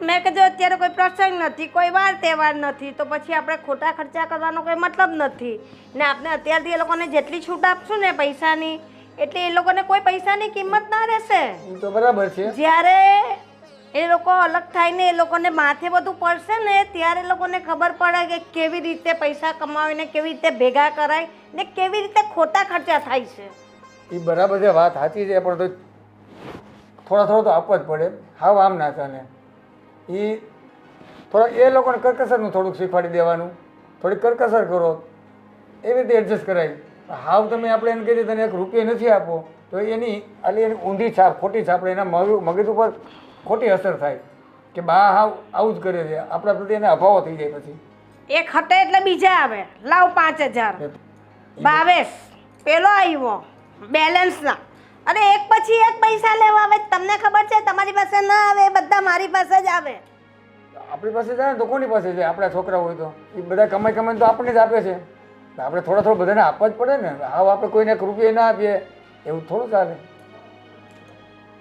મેં કીધું અત્યારે કોઈ પ્રસંગ નથી, કોઈ વાર તહેવાર નથી, તો પછી આપણે ખોટા ખર્ચા કરવાનો કોઈ મતલબ નથી ને. આપણે અત્યારથી એ લોકોને જેટલી છૂટ આપશું ને પૈસાની, એટલે એ લોકોને કોઈ પૈસાની કિંમત ના રહેશે. એ તો બરાબર છે. જ્યારે એ લોકો અલગ થાય ને એ લોકોને માથે બધું પડશે ને, ત્યારે એ લોકોને ખબર પડે કે કેવી રીતે પૈસા કમાવીને કેવી રીતે ભેગા કરાય ને કેવી રીતે ખોટા ખર્ચા થાય છે. એ બરાબર છે, વાત સાચી છે, પણ તો થોડા તો આપવા જ પડે. હાવ આમ ના ચાલે. એ થોડા એ લોકોને કરકસરનું થોડુંક શીખવાડી દેવાનું. થોડીક કરકસર કરો, એવી રીતે એડજસ્ટ કરાય. હાવ તમે આપણે એને કહીએ તને 1 રૂપિયો નથી આપો, તો એની ઊંધી છાપ, ખોટી છાપ, એના મગજ ઉપર ખોટી અસર થાય કે બા હાવ આવું જ કરે છે. આપણા પ્રત્યે એને અભાવો થઈ જાય. પછી એક હટે એટલે બીજા આવે, લાવ 5,000. ભાવેશ પેલો આવ્યો બેલેન્સના, અને એક પછી એક પૈસા લેવા આવે. તમને ખબર છે તમારી પાસે ના આવે, બધા મારી પાસે જ આવે. આપણી પાસે જાય ને તો કોની પાસે જાય? આપણા છોકરા હોય તો એ બધા કમાઈને તો આપણને જ આપે છે. આપણે થોડા બધાને આપવા જ પડે ને. હાવ આપણે કોઈને 1 રૂપિયો ના આપીએ એવું થોડું ચાલે.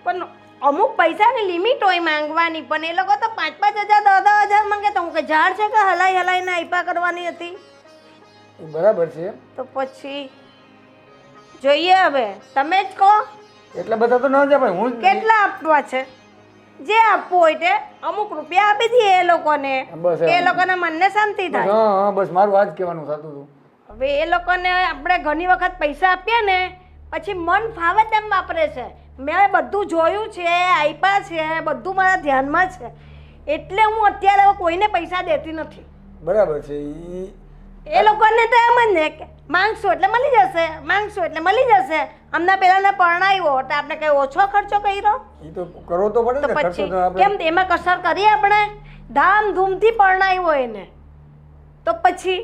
પણ અમુક પૈસાની લિમિટ હોય માંગવાની, પણ એ લોકો તો 5,000 10,000 માંગે. તો હું કે ઝાડ છે કે હલાઈને આપ્યા કરવાની હતી? એ બરાબર છે. તો પછી જોઈએ, હવે તમે જ કહો એટલા બધા તો ન જાય ભાઈ. હું કેટલા આપવા છે? જે આપવું હોય તે અમુક રૂપિયા આપી દઈએ એ લોકોને, બસ કે એ લોકોના મનને શાંતિ થાય. હા બસ મારું આ જ કહેવાનું થતું હતું. હવે એ લોકોને આપણે ઘણી વખત પૈસા આપીએ ને, પછી મન ફાવે તેમ વાપરે છે. મેં બધું જોયું છે, આપ્યા છે, બધું મારા ધ્યાનમાં છે, એટલે હું અત્યારે હવે કોઈને પૈસા દેતી નથી. બરાબર છે. એ લોકોને તો એમ જ ને કે માંગશું એટલે મળી જશે, માંગશું એટલે મળી જશે. અમને પેલાને પરણાવ્યો એટલે આપણે કઈ ઓછો ખર્ચો કર્યો? એ તો કરવો તો પડે તો ને ખર્ચો પછી તો આપણે. કેમ એમાં કસર કરીએ? આપણે ધામધૂમથી પરણાવ્યો એને, તો પછી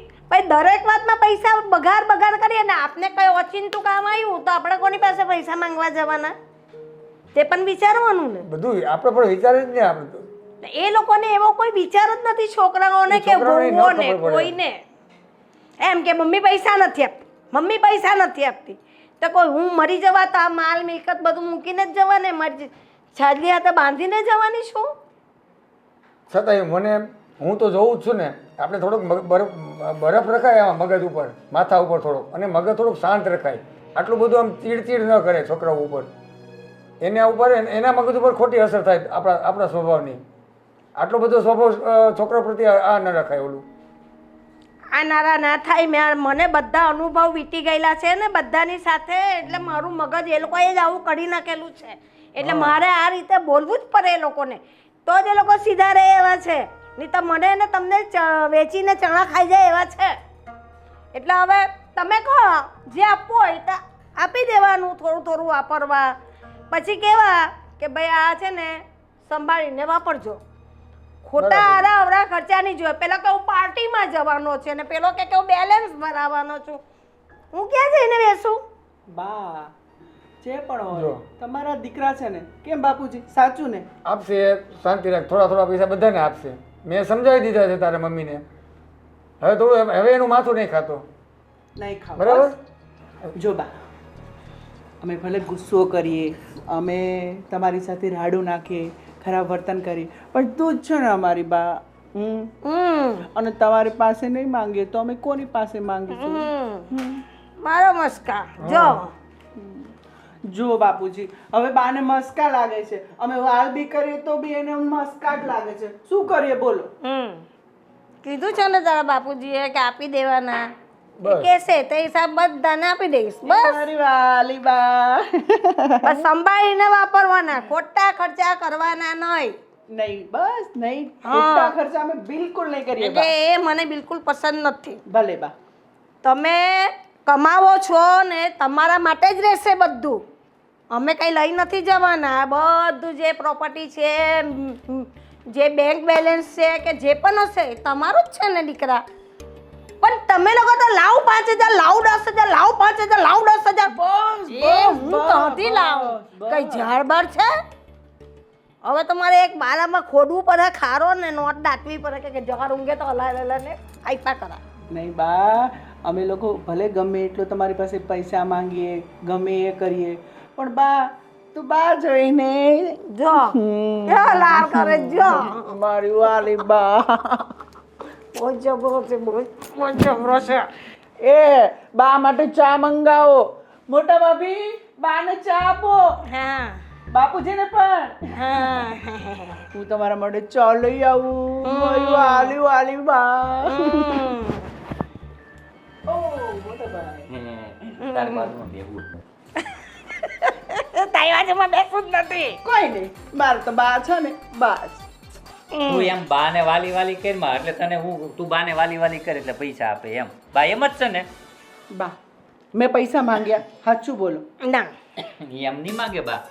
દરેક વાતમાં પૈસા બગાડ કરીએ ને. આપને કઈ ઓચિંતું કામ આવ્યું તો આપણે કોની પાસે પૈસા માંગવા જવાના? તે પણ વિચારવાનું ને. બધું આપણે પણ વિચારે જ ને. આપણે તો એ લોકોને એવો કોઈ વિચાર જ નથી, છોકરાઓને કે વહુઓને, કોઈને એમ કે મમ્મી પૈસા નથી આપતી, મમ્મી પૈસા નથી આપતી. તો કોઈ હું મરી જવા તો આ માલ મિલકત બધું મૂકીને જ જવાને, મારી છાજલી હાથે બાંધીને જવાની છું? છતાંય મને, હું તો જોઉં જ છું ને. આપણે થોડોક બરફ રખાય આમાં મગજ ઉપર, માથા ઉપર થોડોક, અને મગજ થોડુંક શાંત રખાય. આટલું બધું આમ ચીડચીડ ન કરે છોકરાઓ ઉપર. એના મગજ ઉપર ખોટી અસર થાય આપણા સ્વભાવની. આટલો બધો સ્વભાવ છોકરા પ્રત્યે આ ન રખાય ઓલું. આ નારા ના થાય. મને બધા અનુભવ વીતી ગયેલા છે ને બધાની સાથે, એટલે મારું મગજ એ લોકોએ જ આવું કરી નાખેલું છે, એટલે મારે આ રીતે બોલવું જ પડે એ લોકોને, તો જ એ લોકો સીધા રહે એવા છે. નહીં તો મને ને તમને વેચીને ચણા ખાઈ જાય એવા છે. એટલે હવે તમે કહો જે આપવું હોય તો આપી દેવાનું, થોડું થોડું વાપરવા. પછી કેવા કે ભાઈ આ છે ને સંભાળીને વાપરજો, ખોટા આરા અવરા ખર્ચા નહીં જોઈએ. પેલા કે હું પાર્ટીમાં જવાનો છે ને પેલો કે હું બેલેન્સ ભરાવાનો છું. હું ક્યાં જઈને બેસું? બા જે પણ હોય તમારા દીકરા છે ને, કેમ બાપુજી સાચું ને? આપશે, શાંતિ રાખ. થોડા થોડા પૈસા બધાને આપશે. મેં સમજાવી દીધા છે તારા મમ્મીને. હવે થોડું હવે એનું માથું નહીં ખાતો, નહીં ખાવ બરાબર? જો બા, અમે ભલે ગુસ્સો કરીએ, અમે તમારી સાથે રાડું નાખીએ, ખરાબ વર્તન કરીએ, પણ તું જ છે ને અમારી બા. અને તમારી પાસે નહીં માંગીએ તો અમે કોની પાસે માંગીશું? મારો મસ્કા જો જો બાપુજી, હવે બાને મસ્કા લાગે છે, અમે વાલ બી કરીએ તો બી એને મસ્કા જ લાગે છે. શું કરીએ બોલો? કીધું છે ને તારા બાપુજીએ કે આપી દેવાના, કેસે તે હિસાબ બધાને આપી દઈશ. બસ મારી વાલી બા. બસ સંભાળીને વાપરવાના, ખોટા ખર્ચા કરવાના નહીં. નહીં, બસ નહીં, ખોટા ખર્ચા અમે બિલકુલ નહીં કરીએ એટલે બા. એ મને બિલકુલ પસંદ નથી. ભલે બા. તમે કમાવો છો ને તમારા માટે જ રહેશે બધું. અમે કંઈ લઈ નથી જવાના. બધું જે પ્રોપર્ટી છે, જે બેંક બેલેન્સ છે કે જે પણ હશે એ તમારું જ છે ને દીકરા. પણ તમે લોકો તો લાવ 5,000, લાવ 10,000, લાવ 5,000, લાવ 10,000. બસ એ હું તો હતી લાવ. કઈ ઝાડબાર છે? હવે તમારે એક બારામાં ખોદવું પડે, ખારો ને નોટ દાટવી પડે કે જગા ઊંઘે તો હલાય ને આઈપા કરા. નહીં બા, અમે લોકો ભલે ગમે એટલો તમારી પાસે પૈસા માંગીએ, ગમે એ કરીએ, પણ બા તું બા જોઈને જો લાર કરે જો મારી વાલી બા. બહુ જબરો છે, બહુ જબરો છે. એ બા માટે ચા મંગાવો. મોટા ભાભી બાને ચા આપો. હા બાપુજીને પણ. હા હું તમારા માટે ચા લઈ આવું. મારી વાલી વાલી બા. ઓ મોટા ભાઈ, તારી બાજુમાં બેહવું. તારી બાજુમાં બેસવું જ નથી. કોઈ નહીં, મારે તો બા છે ને બસ. તું એમ બાને વાલી વાલી કરીમાં એટલે તને હું તું બાને વાલી વાલી કરે એટલે પૈસા આપે એમ. બા એમ જ છે ને? બા મેં પૈસા માંગ્યા, સાચું બોલો? ના ઈ એમ નહીં માગે બા.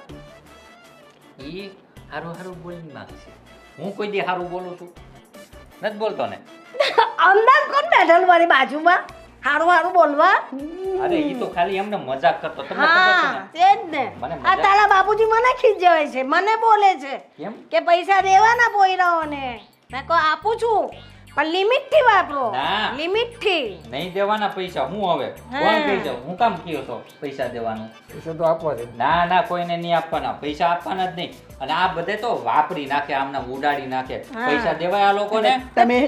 ઈ હારું હારું બોલી માગે છે. હું કોઈ દી હારું બોલું છું? નથી બોલતો ને? અંદાજ કોણ બેઠેલું મારી બાજુમાં હારું હારું બોલવા? અરે ઈ તો ખાલી એમને મજાક કરતો. તમને ખબર છે હા ને? તે જ ને. મને આ તારા બાપુજી મને ખીજવાય છે, મને બોલે છે કેમ? કે પૈસા દેવાના પોયરાઓને. મેં કહો આપું છું પણ લિમિટ થી વાપરો. ના. લિમિટ થી. નહીં દેવાના પૈસા. હું હવે કોણ કહી જાઉં? હું કામ કયો છો પૈસા દેવાનું? પૈસા તો આપવા છે. ના ના, કોઈને નહીં આપવાના. પૈસા આપવાના જ નહીં. અને આ બધે તો વાપરી નાખે, આમના ઉડાડી નાખે. પૈસા દેવાય આ લોકોને? તમે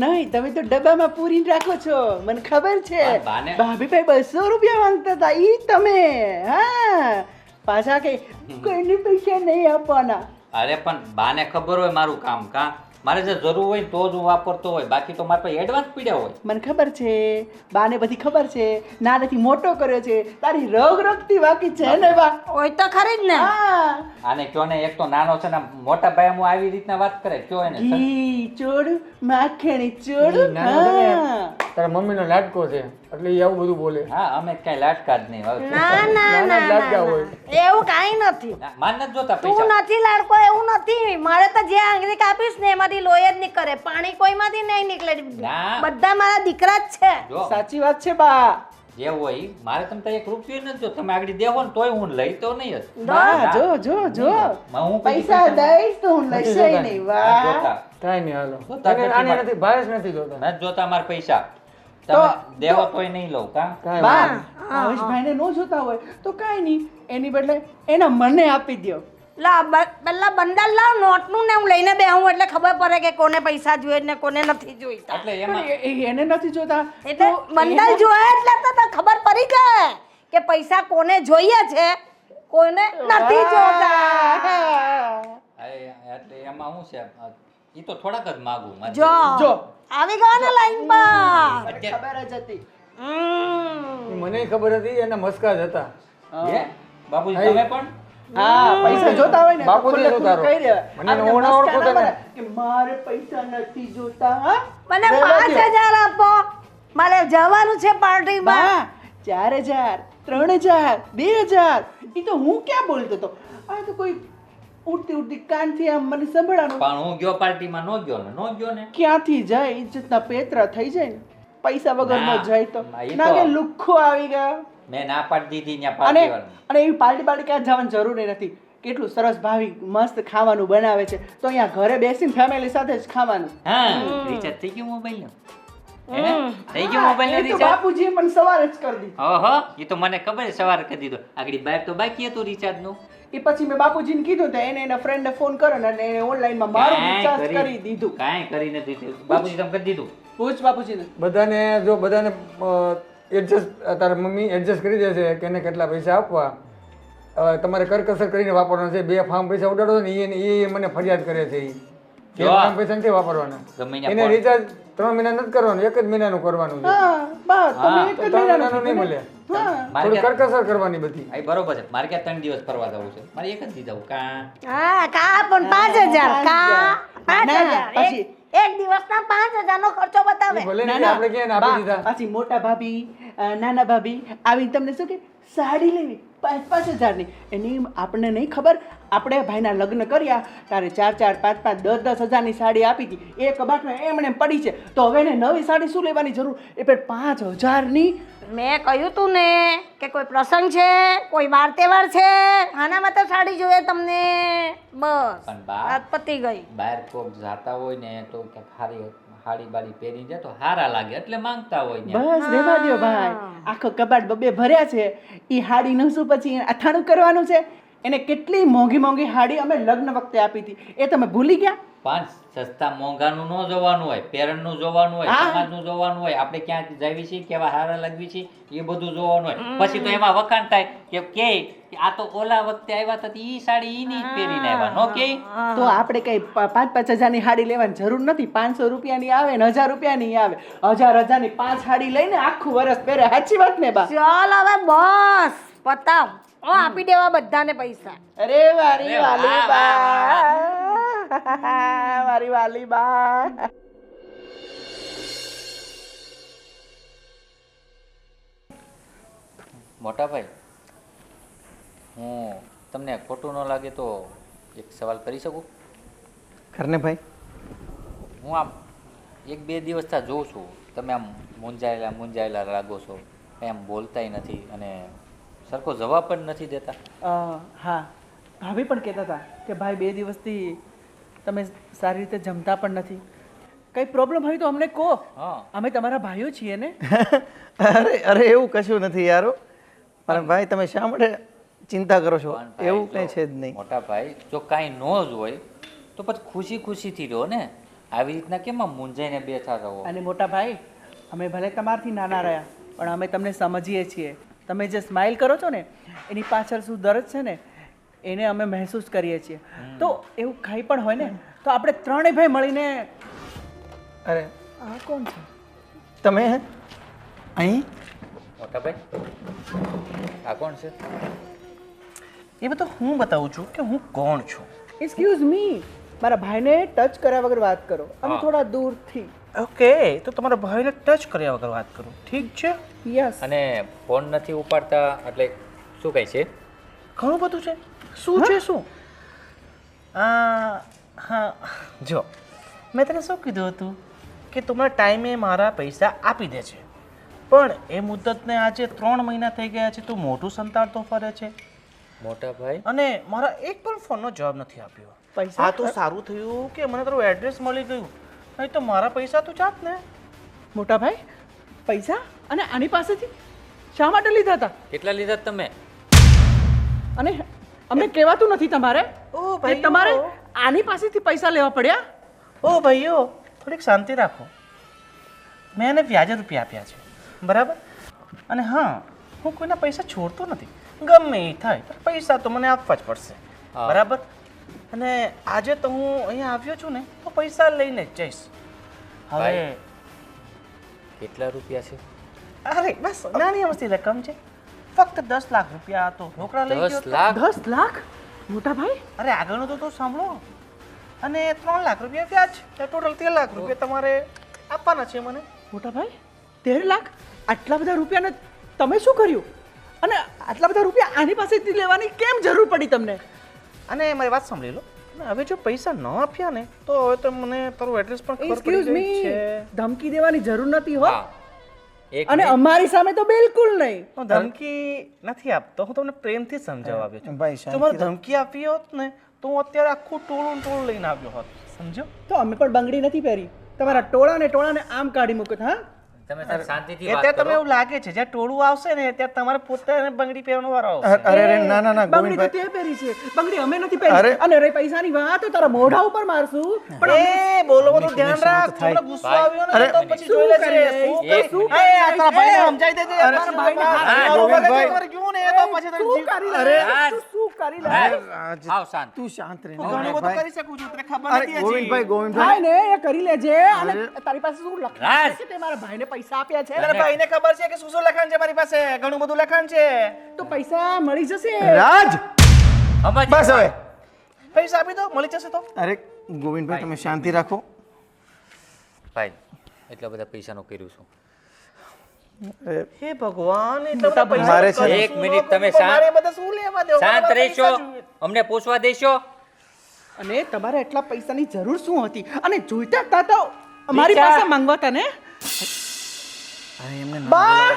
નહીં, તમે તો ડબ્બામાં પૂરીને રાખો છો, મને ખબર છે. આ બાને- ભાભી ભાઈ 200 રૂપિયા માંગતા હતા, ઈ તમે. હા પાછા કે કોઈને પૈસા નહીં આપવાના. અરે પણ બાને ખબર હોય મારું કામ. કાં મારે જે જરૂર હોય ને તો જ હું વાપરતો હોય, બાકી તો મારે પાસે એડવાન્સ પીડ્યા હોય. મને ખબર છે, બાને બધી ખબર છે. નાનેથી મોટો કર્યો છે, તારી રગ રગતી બાકી છે ને બા? હોય તો ખરી જ ને. હા આને કયો ને, એક તો નાનો છે ને, મોટા ભાઈ હું આવી રીતના વાત કરે. કયો એને ઘી ચોડું, માખણી ચોડું. ઈ નાનો છે ને, હા તારા મમ્મીનો લાડકો છે એટલે એ આવું બધું બોલે. હા, અમે કઈ લાટકા જ નહીં. હવે ના ના નાના ના જ લાડકા ના, હોય. ના. એવું કાંઈ નથી. ના, માર નથી જોતા તું પૈસા. નથી લાડકો એવું નથી. મારે તો જે આંગળી કાપીશ ને એમાંથી લોહી જ નીકળે, પાણી કોઈમાંથી નહીં નીકળે. ના. બધા મારા દીકરા જ છે. જો સાચી વાત છે બા. જે હોય ઈ, મારે તમે તો 1 રૂપિયો નથી જો. તમે આગળ દેવો ને તોય હું લઈ તો નહીં જ. બા જો જો જો હું કોઈ પૈસા દઈશ તો હું લઈશ નહીં. નથી વાહ જોતા. કાંઈ નહીં હાલો. જોતા આને નથી મારે. નથી, ભાઈ જ નથી જોતા. નથી જોતા મારા પૈસા. તમે દેવો તોય નહીં લઉં. કાં કાંઈ બા વાંધો નહીં. ભાવેશભાઈને ન જોતા હોય તો કાંઈ નહીં, એની બદલે એના મને આપી દ્યો. લા પેલા બંડલ લાવ નોટનું ને હું લઈને બેહું એટલે ખબર પડે કે કોને પૈસા જોઈએ ને કોને નથી જોઈતા. એટલે પણ એમાં એને નથી જોતા એટલે તો બંડલ જોયે એટલે તો તને ખબર પડી જાય કે પૈસા કોને જોઈએ છે કોને નથી જોતા. એટલે એમાં શું છે, એ તો થોડાક જ માગું મારે જો જો આવી ગયા ને લાઈન પર અત્યારે- ખબર જ હતી મને ખબર હતી એના મસ્કા જ હતા. હે? બાપુજી તમે પણ હા પૈસા જોતા હોય ને તો બાપુજી ખુલ્લે ખુલ્લું જોતા કહી દેવાય. મને આપણે ઓળખો મસ્કા ના તને. બનાય કે મારે પૈસા નથી જોતા હા મને રહેવા દ્યો. 5000 આપો મારે જવાનું છે પાર્ટીમાં બા 4000 3000 2000 એ તો હું ક્યાં બોલતો હતો આ તો કોઈ ઉડતી ઉડતી કાનથી આમ મને સંભળાનું પણ હું ગયો પાર્ટીમાં નો ગયો ને ક્યાંથી જાય ઇજ્જતના પેતરા થઈ જાય ને પૈસા વગરનો ના, જાય તો ના, એ ના કે તો- લુખ્ખો આવી ગયા મેં ના પાડી દીધી ત્યાં અને પાર્ટી વાળાને. અને એવી પાર્ટી બાર્ટી ક્યાં જવાની જરૂર નથી કેટલું સરસ ભાવી મસ્ત ખાવાનું બનાવે છે તો અહીંયા ઘરે બેસીને ફેમિલી સાથે જ ખાવાનું હા રિચાર્જ થઈ ગયું મોબાઈલ નું થઈ ગયું મોબાઈલ એ નું તો રિચાર્જ બાપુજીએ મને સવારે જ કરી દીધું ઓહો એ તો મને ખબર છે સવારે કરી દીધું આગળ બાર તો બાકી હતું રિચાર્જ નું એ પછી મેં બાપુજીને કીધું તો એને એના ફ્રેન્ડને ફોન કર્યો ને એને ઓનલાઈનમાં મારું રિચાર્જ કરી દીધું કાંઈ કરી નથી દીધું. બાપુજી તમે કરી દીધું પૂછ બાપુજીને બધાને જો બધાને એડજસ્ટ તારા મમ્મી એડજસ્ટ કરી દે છે કે એને કેટલા પૈસા આપવા. તમારે કરકસર કરીને વાપરવાનું છે. 2 ફાર્મ પૈસા ઉડાડો ને એ મને ફરિયાદ કરે છે. એ 2 ફાર્મ પૈસા નથી વાપરવાના. ગમે ત્યાં એને ફોન- રિચાર્જ 3 મહિના નથી કરવાનું, 1 જ મહિનાનું કરવાનું છે. હા બસ તમે એક જ 3 મહિનાનું મહિનાનું નહીં મળે. હા મારે થોડું ક્યાં- કરકસર કરવાની બધી. આ બરોબર છે મારે ક્યાં 3 દિવસ ફરવા જવું છે મારે એક જ દી જવું કાં હા કા પણ 5000 કા 5000 પછી એક દિવસના 5000 નો ખર્ચો બતાવે ભલે ના ને ના આપણે ક્યાં આપી બા, દીધા. પાછી મોટા ભાભી નાના ભાભી આવીને તમને શું કે સાડી લેવી 5,000 ની એની આપણને નહીં ખબર આપણે ભાઈના લગ્ન કર્યા તારે 4,000 5,000 10,000 ની સાડી આપી હતી એ કબાટમાં એમણે પડી છે તો હવે એને નવી સાડી શું લેવાની જરૂર એ પણ 5,000 ની મેં કહ્યું તું ને કે કોઈ પ્રસંગ છે કોઈ વાર તહેવાર છે આનામાં તો સાડી જોઈએ તમને બસ પણ બા વાત પતી ગઈ બહાર કોક જાતા હોય ને તો ક્યાંક હાડી બાડી પહેરીને જાય તો હારા લાગે એટલે માંગતા હોય ને બસ રેવા દ્યો ભાઈ આખો કબાટ બબે ભર્યા છે ઈ હાડીનું શું પછી અથાણું કરવાનું છે એને કેટલી મોંઘી મોંઘી હાડી અમે લગ્ન વખતે આપી હતી એ તમે ભૂલી ગયા પાંચ સસ્તા મોંઘાનું ન જોવાનું હોય પેરણનું જોવાનું હોય હા. સમાજનું જોવાનું હોય આપણે ક્યાં જાવી છીએ કેવા હારા લાગવી છે એ બધું જોવાનું હોય પછી તો એમાં વખાણ થાય કે આ તો ઓલા વખતે આવ્યા હતા ઈ સાડી ઈની જ પહેરીને આવ્યા નો કે તો આપણે કઈ 5,000 ની હાડી લેવાની જરૂર નથી 500 રૂપિયાની આવે ને 1,000 રૂપિયાની આવે 1,000 ની 5 હાડી લઈને આખું વરસ પહેરે સાચી વાત ને બા ચાલ હવે બસ પતાવ હું આપી દેવા બધાને પૈસા અરે મારી અરે વાહ, વાલી વાહ, બા મારી વાલી બા મોટા ભાઈ હું તમને ખોટું ન લાગે તો એક સવાલ કરી શકું કરને ભાઈ હું આમ 1-2 દિવસથી જોઉં છું તમે આમ મૂંઝાયેલા લાગો છો કંઈ આમ બોલતાય નથી અને સરખો જવાબ પણ નથી દેતા હા ભાભી પણ કહેતા હતા કે ભાઈ 2 દિવસથી તમે સારી રીતે જમતા પણ નથી કઈ પ્રોબ્લેમ હોય તો અમને કહો હા અમે તમારા ભાઈઓ છીએ ને અરે એવું કશું નથી યારો પણ ભાઈ તમે શા માટે ચિંતા કરો છો પણ ભાઈ, એવું જો કંઈ છે જ નહીં મોટા ભાઈ જો કાંઈ ન જ હોય તો પછી ખુશીથી રહો ને આવી રીતના કેમ આમ મૂંઝાઈને બેઠા રહો અને મોટા ભાઈ અમે ભલે તમારથી નાના રહ્યા પણ અમે તમને સમજીએ છીએ તમે જે સ્માઇલ કરો છો ને એની પાછળ શું દર્દ છે ને એને અમે મહેસૂસ કરીએ છીએ તો એવું કંઈ પણ હોય ને તો આપણે ત્રણેય ભાઈ મળીને અરે આ કોણ છે તમે અહીં મોટા ભાઈ આ કોણ છે એ બધું હું બતાવું છું કે હું કોણ છું. એક્સક્યુઝ મી મારા ભાઈને ટચ કર્યા વગર વાત કરો અને હા. થોડા દૂરથી ઓકે તો તમારા ભાઈને ટચ કર્યા વગર વાત કરું ઠીક છે. યસ અને ફોન નથી ઉપાડતા એટલે શું કહે છે ઘણું બધું છે. શું છે શું? હા જો મેં તને શું કીધું હતું કે તમારા ટાઈમે મારા પૈસા આપી દે છે પણ એ મુદ્દતને આજે 3 મહિના થઈ ગયા છે તું મોટું સંતાડતો ફરે છે મોટા ભાઈ અને મારા એક પણ ફોનનો જવાબ નથી આપ્યો. પૈસા? આ તો સારું થયું કે મને તારું એડ્રેસ મળી ગયું નહીં તો મારા પૈસા તો જાત ને. મોટા ભાઈ પૈસા અને આની પાસેથી શા માટે લીધા હતા કેટલા લીધા તમે અને અમને કહેવાતું નથી તમારે ઓ કે ભાઈઓ. તમારે આની પાસેથી પૈસા લેવા પડ્યા ઓ ભાઈઓ થોડીક શાંતિ રાખો. મેં એને વ્યાજે રૂપિયા આપ્યા છે બરાબર અને હા હું કોઈના પૈસા છોડતો નથી ગમે એ થાય પણ પૈસા તો મને આપવા જ પડશે હા. બરાબર અને આજે તો હું અહીંયા આવ્યો છું ને તો પૈસા લઈને જ જઈશ. હવે ભાઈ. કેટલા રૂપિયા છે? અરે બસ નાની અમસ્તી રકમ છે, ફક્ત 10 લાખ રૂપિયા હતો. રોકડા લઈ ગયો 10 તો. લાખ? 10 લાખ મોટા ભાઈ? અરે આગળનું તો સાંભળો. અને 3 લાખ રૂપિયા વ્યાજ, ટોટલ 13 લાખ રૂપિયા તમારે આપવાના છે મને. મોટા ભાઈ 13 લાખ? આટલા બધા રૂપિયાને તમે શું કર્યું? અને આટલા બધા રૂપિયા આની પાસેથી લેવાની કેમ જરૂર પડી તમને? અને મારી વાત સાંભળી લો, અને હવે જો પૈસા ન આપ્યા ને તો હવે તો મને તારું એડ્રેસ પણ ખબર પડી એક્સક્યુઝ ગઈ છે. મી, ધમકી દેવાની જરૂર નથી હો. હા. એક અને મિનિટ. અમારી સામે તો બિલકુલ નહીં. હું ધમકી નથી આપતો, હું તમને પ્રેમથી સમજાવવા આવ્યો છું. ભાઈ, જો મારે ધમકી આપી હોત ને તો હું અત્યારે આખું ટોળું લઈને આવ્યો હોત. સમજો? તો અમે પણ બંગડી નથી પહેરી, તમારા ટોળાને આમ કાઢી મૂકત. હા, તમે સાહેબ શાંતિથી એ વાત ત્યારે તમે કરો. એવું લાગે છે જ્યાં ટોળું આવશે ને ત્યારે તમારે પોતાને બંગડી પહેરવાનો વારો આવશે. અરે અરે ના ના ના બંગડી તો ગોવિંદભાઈ, તે પહેરી છે, બંગડી અમે નથી પહેરી. અને રે પૈસાની વાત તો તારા મોઢા ઉપર મારશું. એ બોલો બધું ધ્યાન રાખ. તમને ગુસ્સો આવ્યો ને તો પછી જોઈ લેશે. એક મિનિટ. એ આ તારા ભાઈને સમજાઈ દેજે. તારા ભાઈને અરે, મારું ગોવિંદભાઈ. મગજ ગયું ને તો પછી તારી જીવ કરી અરે રાજ, શું કરી લે? રાજ, આવ શાંત. તું શાંત રહે હું ઘણું બધું કરી શકું છું, તને ખબર અરે નથી હજી. ગોવિંદભાઈ ભાઈ ગોવિંદભાઈ ને એ કરી લેજે. અને તારી પાસે શું લખાણ રાજ. છે કે તે મારા ભાઈને પૈસા આપ્યા છે? તારા ભાઈને ખબર છે કે શું લખાણ છે મારી પાસે? ઘણું બધું લખાણ છે. તો પૈસા મળી જશે. રાજ, સમજ. બસ હવે. પૈસા આપી દો, મળી જશે તો. અરે ગોવિંદભાઈ તમે શાંતિ રાખો. ભાઈ એટલા બધા પૈસાનું કર્યું છું. હે ભગવાન, એટલા બધા પૈસા મારે છે કરું એક છું, મિનિટ તો તમે શાંત. મારે બધા શું લેવા દેવા? શાંત મારા રહેશો? પૈસા જોઈએ. અમને પૂછવા દેશો? અને તમારે એટલા પૈસાની જરૂર શું હતી? અને જોઈતા હતા તો અમારી વિચાર. પાસે માંગવાતા ને. અરે એમને ના બા,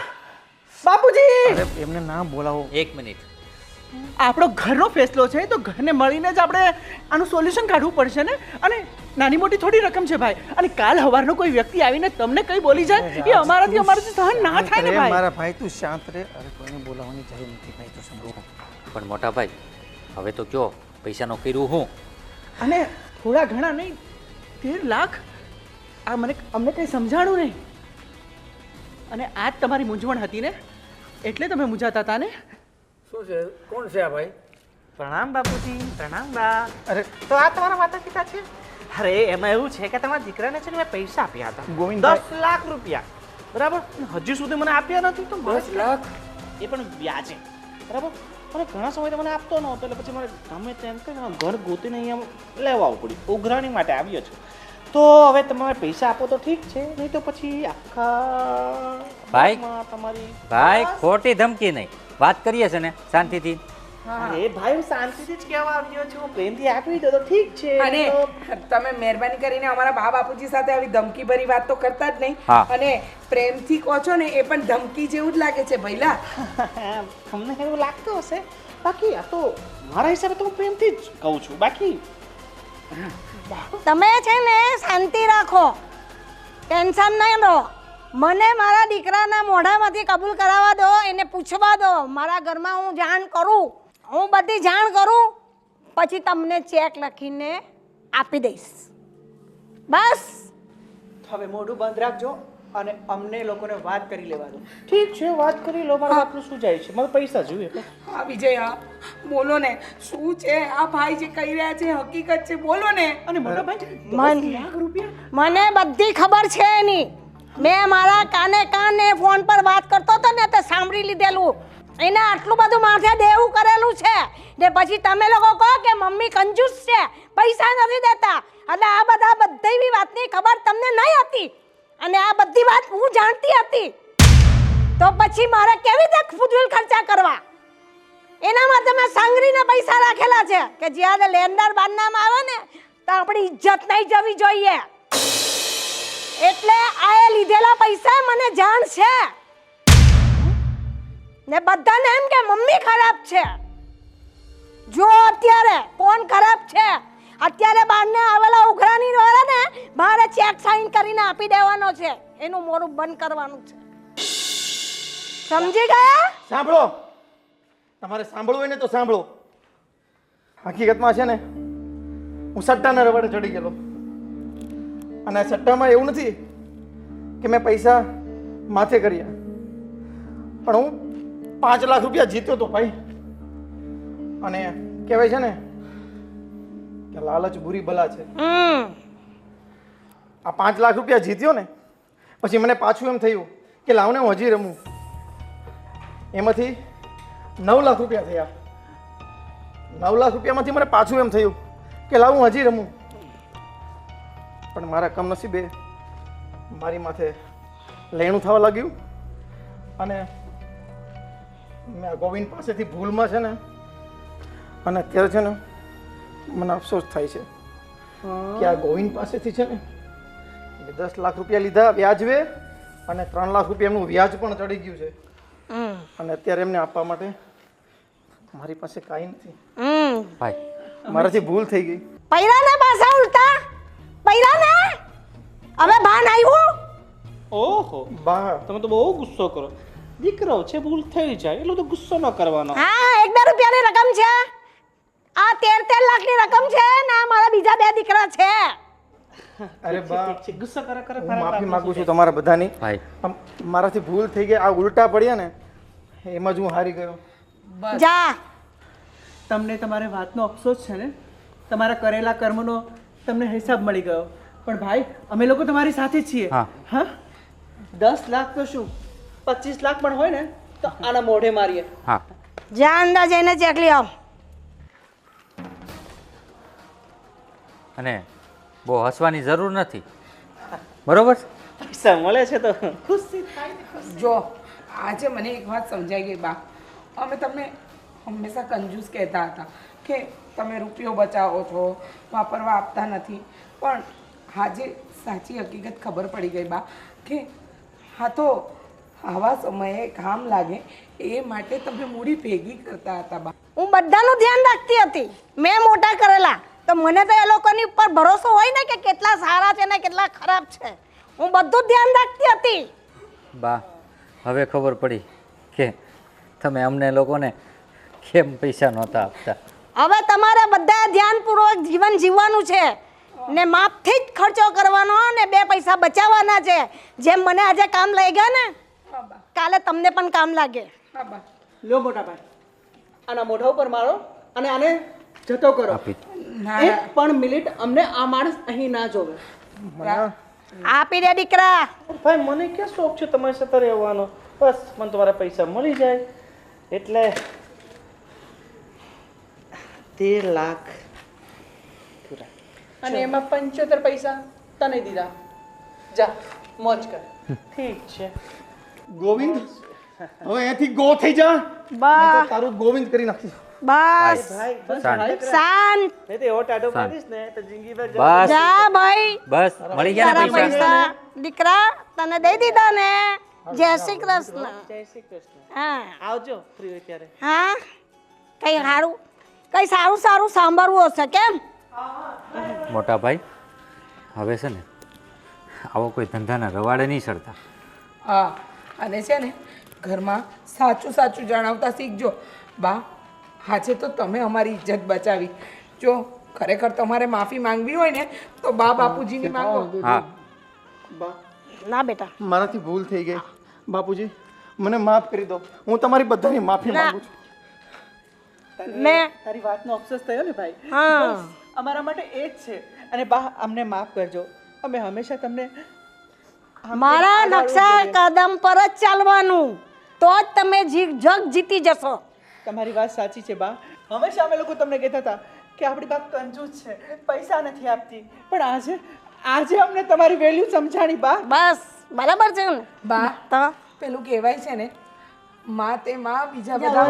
બાપુજી, અરે એમને ના બોલાવો. એક મિનિટ. આપણો ઘરનો ફેસલો છે તો ઘરને મળીને જ આપણે આનું સોલ્યુશન કાઢવું પડશે ને. અને નાની મોટી થોડી રકમ છે ભાઈ. અને કાલ સવારનો કોઈ વ્યક્તિ આવીને તમને કઈ બોલી જાય એ અમારાથી સહન ના થાય ને અરે ભાઈ. મારા ભાઈ તું શાંત રહે. અરે કોઈને બોલાવવાની જરૂર નથી ભાઈ, તું સમજો. પણ મોટા ભાઈ હવે તો કયો પૈસાનું કર્યું હું? અને થોડા ઘણા નહીં, 13 લાખ. આ અમને કંઈ સમજાણું નહીં. અને આ જ તમારી મૂંઝવણ હતી ને, એટલે તમે મૂંઝાતા હતા ને. શું છે? કોણ છે આ ભાઈ? પ્રણામ બાપુજી, પ્રણામ બા. અરે તો આ તમારા માતા પિતા છે? અરે એમાં એવું છે કે તમારા દીકરાને છે ને મેં પૈસા આપ્યા હતા, ગોવિંદભાઈ. 10 લાખ રૂપિયા, બરાબર. હજુ સુધી મને આપ્યા નથી તો 10 લાખ? એ પણ વ્યાજે, બરાબર. મને ઘણા સમયથી મને આપતો નહોતો, એટલે પછી મારે ગમે તેમ કરીને ઘર ગોતીને અહીંયા લેવા આવવું પડ્યું. ઉઘરાણી માટે આવ્યો છું. તો હવે તમે પૈસા આપો તો ઠીક છે, નહીં તો પછી આખા ભાઈ. માં તમારી ભાઈ ખોટી ધમકી નહીં, વાત કરીએ છે ને શાંતિથી. અરે ભાઈ, હું શાંતિથી જ કહેવા આવ્યો છું, પ્રેમથી આપી દો તો ઠીક છે. અને તો તમે મહેરબાની કરીને અમારા બા બાપુજી સાથે આવી ધમકી ભરી વાત તો કરતા જ નહીં. હા. અને પ્રેમથી કહો છો ને એ પણ ધમકી જેવું જ લાગે છે ભઈલા. તમને એવું લાગતું હશે, બાકી આ તો મારા હિસાબે તો હું પ્રેમથી જ કહું છું. બાકી તમે છે ને શાંતિ રાખો, ટેન્શન નહીં લો. મને મારા દીકરાના મોઢામાંથી કબૂલ કરાવવા દો, એને પૂછવા દો. મારા ઘરમાં હું જાણ કરું, હું બધી જાણ કરું, પછી તમને ચેક લખીને આપી દઈશ. બસ. હવે મોઢું બંધ રાખજો અને અમને લોકોને વાત કરી લેવા દો. ઠીક છે, વાત કરી લો. મારા બાપનું શું જાય છે? મારે પૈસા જોઈએ. હા વિજય, હા બોલો ને, શું છે આ ભાઈ જે કહી રહ્યા છે હકીકત છે? બોલો ને. અને મોટા ભાઈ, મન- 10 લાખ રૂપિયા? મને બધી ખબર છે એની. મેં મારા કાને ફોન પર વાત કરતો હતો ને તે સાંભળી લીધેલું. એને આટલું બધું માથે દેવું કરેલું છે ને પછી તમે લોકો કહો કે મમ્મી કંજૂસ છે, પૈસા નથી દેતા. એટલે આ બધી વાતની ખબર તમને નહીં હતી અને આ બધી વાત હું જાણતી હતી. તો પછી મારે કેવી રીતે ફુજૂલ ખર્ચા કરવા? એના માટે મેં સાંગરીને પૈસા રાખેલા છે કે જ્યારે લેન્ડર બાંધવામાં આવે ને તો આપણી ઇજ્જત નહીં જવી જોઈએ. એટલે આ એ લીધેલા પૈસા મને જાણ છે ને બધાને એમ કે મમ્મી ખરાબ છે. જો અત્યારે કોણ ખરાબ છે? અત્યારે બહારને આવેલા ઉઘરાણી વાળા ને મારે ચેક સાઈન કરીને આપી દેવાનો છે, એનું મોરું બંધ કરવાનું છે. સમજી ગયા? સાંભળો, તમારે સાંભળવું હોય ને તો સાંભળો. હકીકતમાં છે ને હું સટ્ટાના રવાડે ચડી ગયેલો. અને આ સટ્ટામાં એવું નથી કે મેં પૈસા માથે કર્યા, પણ હું 5 લાખ રૂપિયા જીત્યો હતો ભાઈ. અને કહેવાય છે ને કે લાલચ બુરી બલા છે. આ 5 લાખ રૂપિયા જીત્યો ને પછી મને પાછું એમ થયું કે લાવને હું હજી રમું. એમાંથી 9 લાખ રૂપિયા થયા. 9 લાખ રૂપિયામાંથી મને પાછું એમ થયું કે લાવ હું હજી રમું. પણ મારા કમનસીબે મારી માથે લેણું થવા લાગ્યું અને મેં આ ગોવિંદ પાસેથી ભૂલમાં છે ને અને અત્યારે છે ને મને અફસોસ થાય છે કે આ ગોવિંદ પાસેથી છે ને મેં 10 લાખ રૂપિયા લીધા વ્યાજવે અને 3 લાખ રૂપિયા એમનું વ્યાજ પણ ચડી ગયું છે અને અત્યારે એમને આપવા માટે મારી પાસે કાંઈ નથી. ભાઈ મારાથી ભૂલ થઈ ગઈ. પૈરા ને પાછા ઉલટા પૈરા ને હવે ભાન આવ્યું. ઓહો બા તમે તો બહુ ગુસ્સો કરો. દીકરો છે, ભૂલ થઈ જાય એટલો તો ગુસ્સો ન કરવાનો. હા 1-2 રૂપિયાની રકમ છે. આ 13 લાખની રકમ છે ને આ મારા બીજા 2 દીકરા છે. અરે બા ઠીક છે, ગુસ્સો કરે કરે હું માફી માંગુ છું તમારા બધાની. ભાઈ મારાથી ભૂલ થઈ ગઈ. આ ઉલટા પડ્યા ને એમાં જ હું હારી ગયો. જા તમને તમારી વાતનો અફસોસ છે ને, તમારા કરેલા કર્મનો તમને હિસાબ મળી ગયો. પણ ભાઈ અમે લોકો તમારી સાથે જ છીએ. હા. હા 10 લાખ તો શું 25 લાખ પણ હોય ને તો આના મોઢે મારીએ. હા જા અંદર જઈને ચેકલી આવ. અને બહુ હસવાની જરૂર નથી, બરોબર? પૈસા મળે છે તો ખુશી થાય. જો આજે મને એક વાત સમજાઈ ગઈ બા. અમે તમને હંમેશા કંજૂસ કહેતા હતા કે તમે રૂપિયો બચાવો છો, વાપરવા આપતા નથી. પણ આજે સાચી હકીકત ખબર પડી ગઈ બા કે હા તો આવા સમયે કામ લાગે એ માટે તમે મૂડી ભેગી કરતા હતા બા. હું બધાનું ધ્યાન રાખતી હતી. મેં મોટા કરેલા તો મને તો એ લોકોની ઉપર ભરોસો હોય ને કે કેટલા સારા છે ને કેટલા ખરાબ છે. હું બધું ધ્યાન રાખતી હતી. બા હવે ખબર પડી કે તમે અમને લોકોને કેમ પૈસા નહોતા આપતા. હવે તમારે બધા ધ્યાનપૂર્વક જીવન જીવવાનું છે ને માપથી જ ખર્ચો કરવાનો ને 2 પૈસા બચાવવાના છે. જેમ મને આજે કામ લઈ ગયા ને કાલે તમને પણ કામ લાગે. હા બા. લો મોટા ભાઈ આના મોઢા ઉપર મારો અને આને જતો કરો. આપી ના એક પણ મિનિટ અમને આ માણસ અહીં ના જોવે. આપી દે દીકરા. ભાઈ મને ક્યાં શોખ છે તમારી સાથે રહેવાનો. બસ મને તમારા પૈસા મળી જાય એટલે 13 લાખ પૂરા. અને એમાં 75 પૈસા તને દીધા. જા મોજ કર. ઠીક છે. ગોવિંદ હવે અહીંયાથી ગો થઈ જા. નહીં તો તારું ગોવિંદ કરી નાખીશ. બસ ભાઈ બસ શાંત. શાંત. નહીં તો એવો ટાટો મારીશ ને તો જિંદગીભર બસ જા ભાઈ. બસ મળી ગયા તારા ને પૈસા. પૈસા દીકરા તને દઈ દીધા ને. જય શ્રી કૃષ્ણ. જય શ્રી કૃષ્ણ. હા આવજો ફ્રી હોય ત્યારે. હા કઈ સારું સાંભળવું હશે કેમ. મોટા ભાઈ હવે છે ને આવો કોઈ ધંધાના રવાડે નહીં ચડતા. હા અને છે ને ઘરમાં સાચું સાચું જણાવતા શીખજો બા. આજે તો તમે અમારી ઇજ્જત બચાવી. જો ખરેખર તમારે માફી માંગવી હોય ને તો બા બાપુજીની માંગો. હા બા ના બેટા મારાથી ભૂલ થઈ ગઈ. બાપુજી મને માફ કરી દો. હું તમારી બધાની માફી માંગુ છું. મેં તારી વાતનો અફસોસ થયો ને ભાઈ. હા બસ, અમારા માટે એ જ છે. અને બા અમને માફ કરજો. અમે હંમેશા તમને મારા નકશા કદમ પર જ ચાલવાનું તો જ તમે જગ જીતી જશો. તમારી વાત સાચી છે બા. હંમેશા અમે લોકો તમને કહેતા હતા કે આપણી બાપ કંજૂસ છે, પૈસા નથી આપતી. પણ આજે અમને તમારી વેલ્યુ સમજાણી બા. બસ બરાબર છે ને બા તો પેલું કહેવાય છે ને માં તે માં બીજા હા. બધા